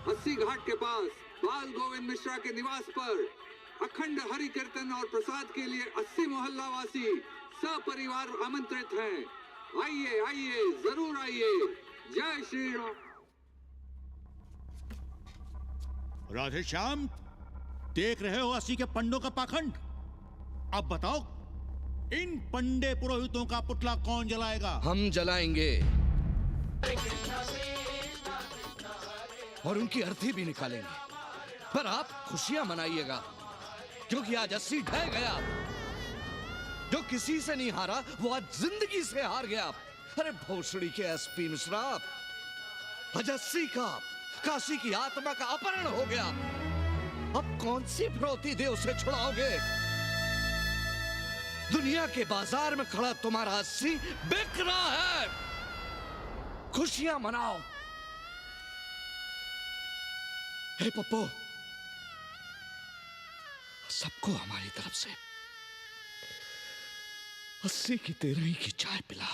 अस्सी घाट के पास बाल गोविंद मिश्रा के निवास पर अखंड हरि कीर्तन और प्रसाद के लिए 80 मोहल्ला वासी सपरिवार आमंत्रित हैं। आइए आइए, जरूर आइए। जय श्री राम। राधे श्याम, देख रहे हो 80 के पंडों का पाखंड? अब बताओ, इन पंडे पुरोहितों का पुतला कौन जलाएगा? हम जलाएंगे और उनकी अर्थी भी निकालेंगे। पर आप खुशियां मनाइएगा, क्योंकि आज 80 ढह गया। जो किसी से नहीं हारा वो आज जिंदगी से हार गया। अरे भोसड़ी के एसपी मिश्रा, आज 80 का काशी की आत्मा का अपहरण हो गया। अब कौन सी फिरौती दे उसे छुड़ाओगे? दुनिया के बाजार में खड़ा तुम्हारा 80 बिक रहा है। खुशियां मनाओ। हे पप्पू, सबको हमारी तरफ से 80 की 13 की चाय पिला।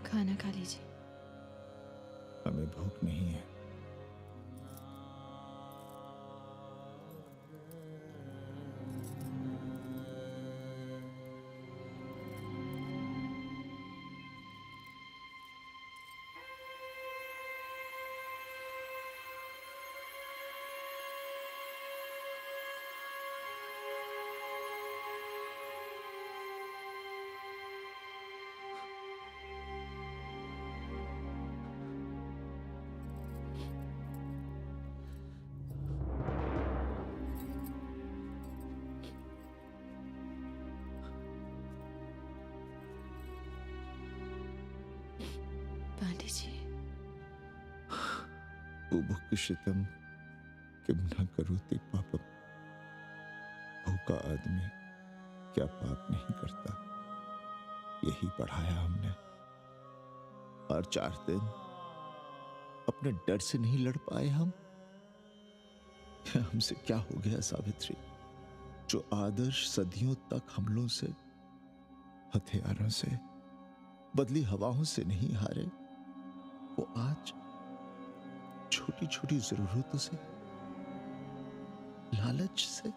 खाना खा लीजिए। हमें भूख नहीं है। पांडे जी, बुभुक्षितम किम न करोति पापम। भूखा आदमी क्या पाप नहीं करता, यही पढ़ाया हमने। और 4 दिन अपने डर से नहीं लड़ पाए हम। हमसे क्या हो गया सावित्री? जो आदर्श सदियों तक हमलों से, हथियारों से, बदली हवाओं से नहीं हारे, वो आज छोटी छोटी जरूरतों से, लालच से,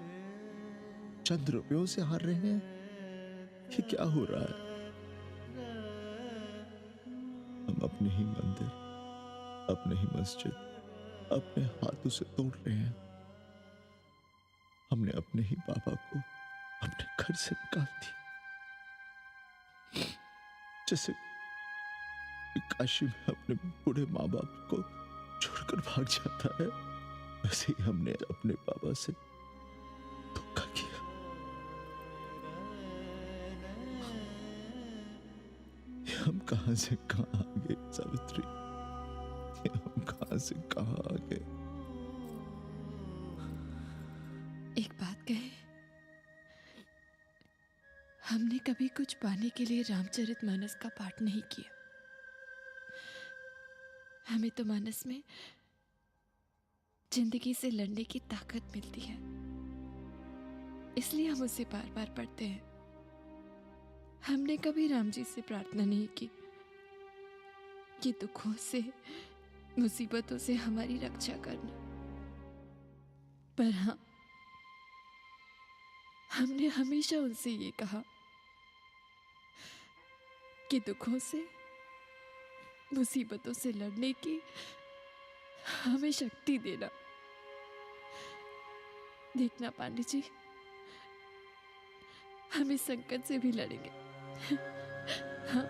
चंद रुपयों से हार रहे हैं। ये क्या हो रहा है? अपने ही मंदिर, अपने ही मस्जिद अपने हाथों से तोड़ रहे हैं। हमने अपने ही बाबा को अपने घर से निकाल दिया। जैसे काशी में अपने बूढ़े माँ बाप को छोड़कर भाग जाता है, वैसे ही हमने अपने बाबा से धोखा किया। ये हम कहां से कहां आ गए सावित्री, ये हम कहां से कहां आ गए। एक बात कहे, हमने कभी कुछ पाने के लिए रामचरितमानस का पाठ नहीं किया। हमें तो मानस में जिंदगी से लड़ने की ताकत मिलती है, इसलिए हम उसे बार बार पढ़ते हैं। हमने कभी राम जी से प्रार्थना नहीं की कि दुखों से, मुसीबतों से हमारी रक्षा करना, पर हाँ, हमने हमेशा उनसे ये कहा कि दुखों से, मुसीबतों से लड़ने की हमें शक्ति देना। देखना पांडे जी, हम इस संकट से भी लड़ेंगे। हाँ।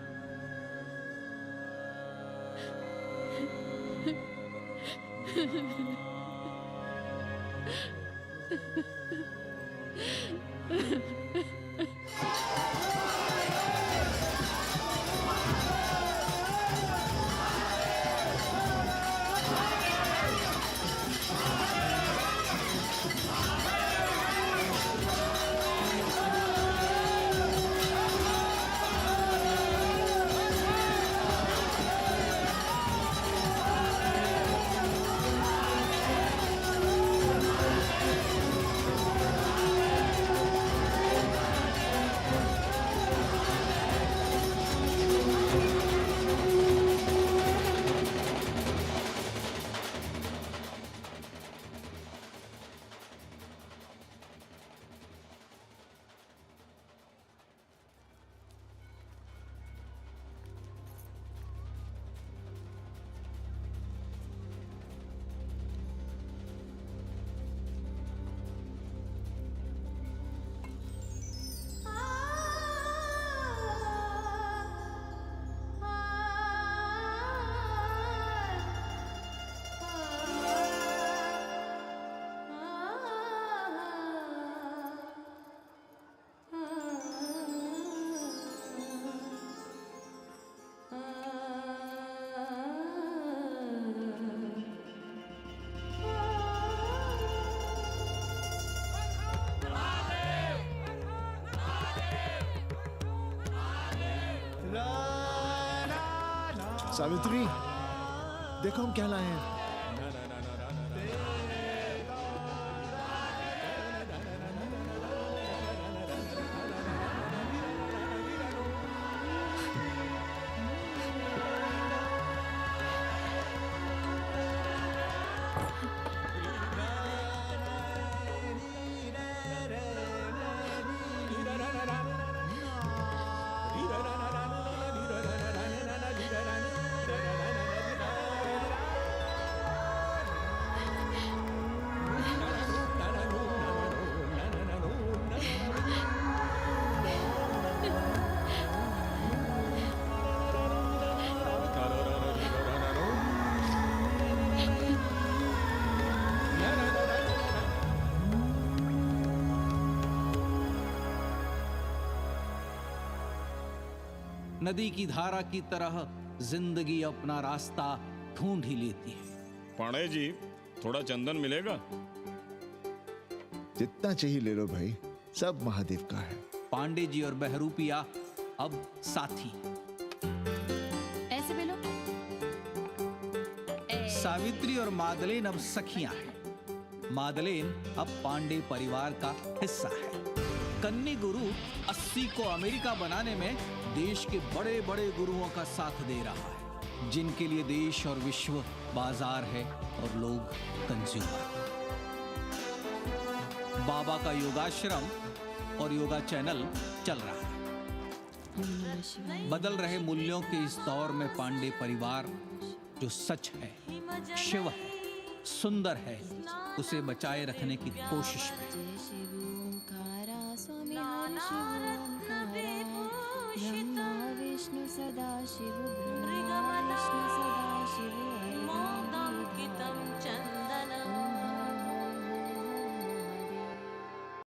सावित्री, देखो हम क्या लाए हैं। नदी की धारा की तरह जिंदगी अपना रास्ता ढूंढ ही लेती है। पांडे जी, थोड़ा चंदन मिलेगा? जितना चाहिए ले लो भाई, सब महादेव का है। पांडे जी और बहरूपिया अब साथी। ऐसे बोलो। सावित्री और मादलेन अब सखियां हैं। मादलेन अब पांडे परिवार का हिस्सा है। कन्नी गुरु 80 को अमेरिका बनाने में देश के बड़े बड़े गुरुओं का साथ दे रहा है, जिनके लिए देश और विश्व बाजार है और लोग कंज्यूमर। बाबा का योगाश्रम और योगा चैनल चल रहा है। बदल रहे मूल्यों के इस दौर में पांडे परिवार जो सच है, शिव है, सुंदर है, उसे बचाए रखने की कोशिश में। ब्रह्मा विष्णु सदा शिव ब्रह्मा विष्णु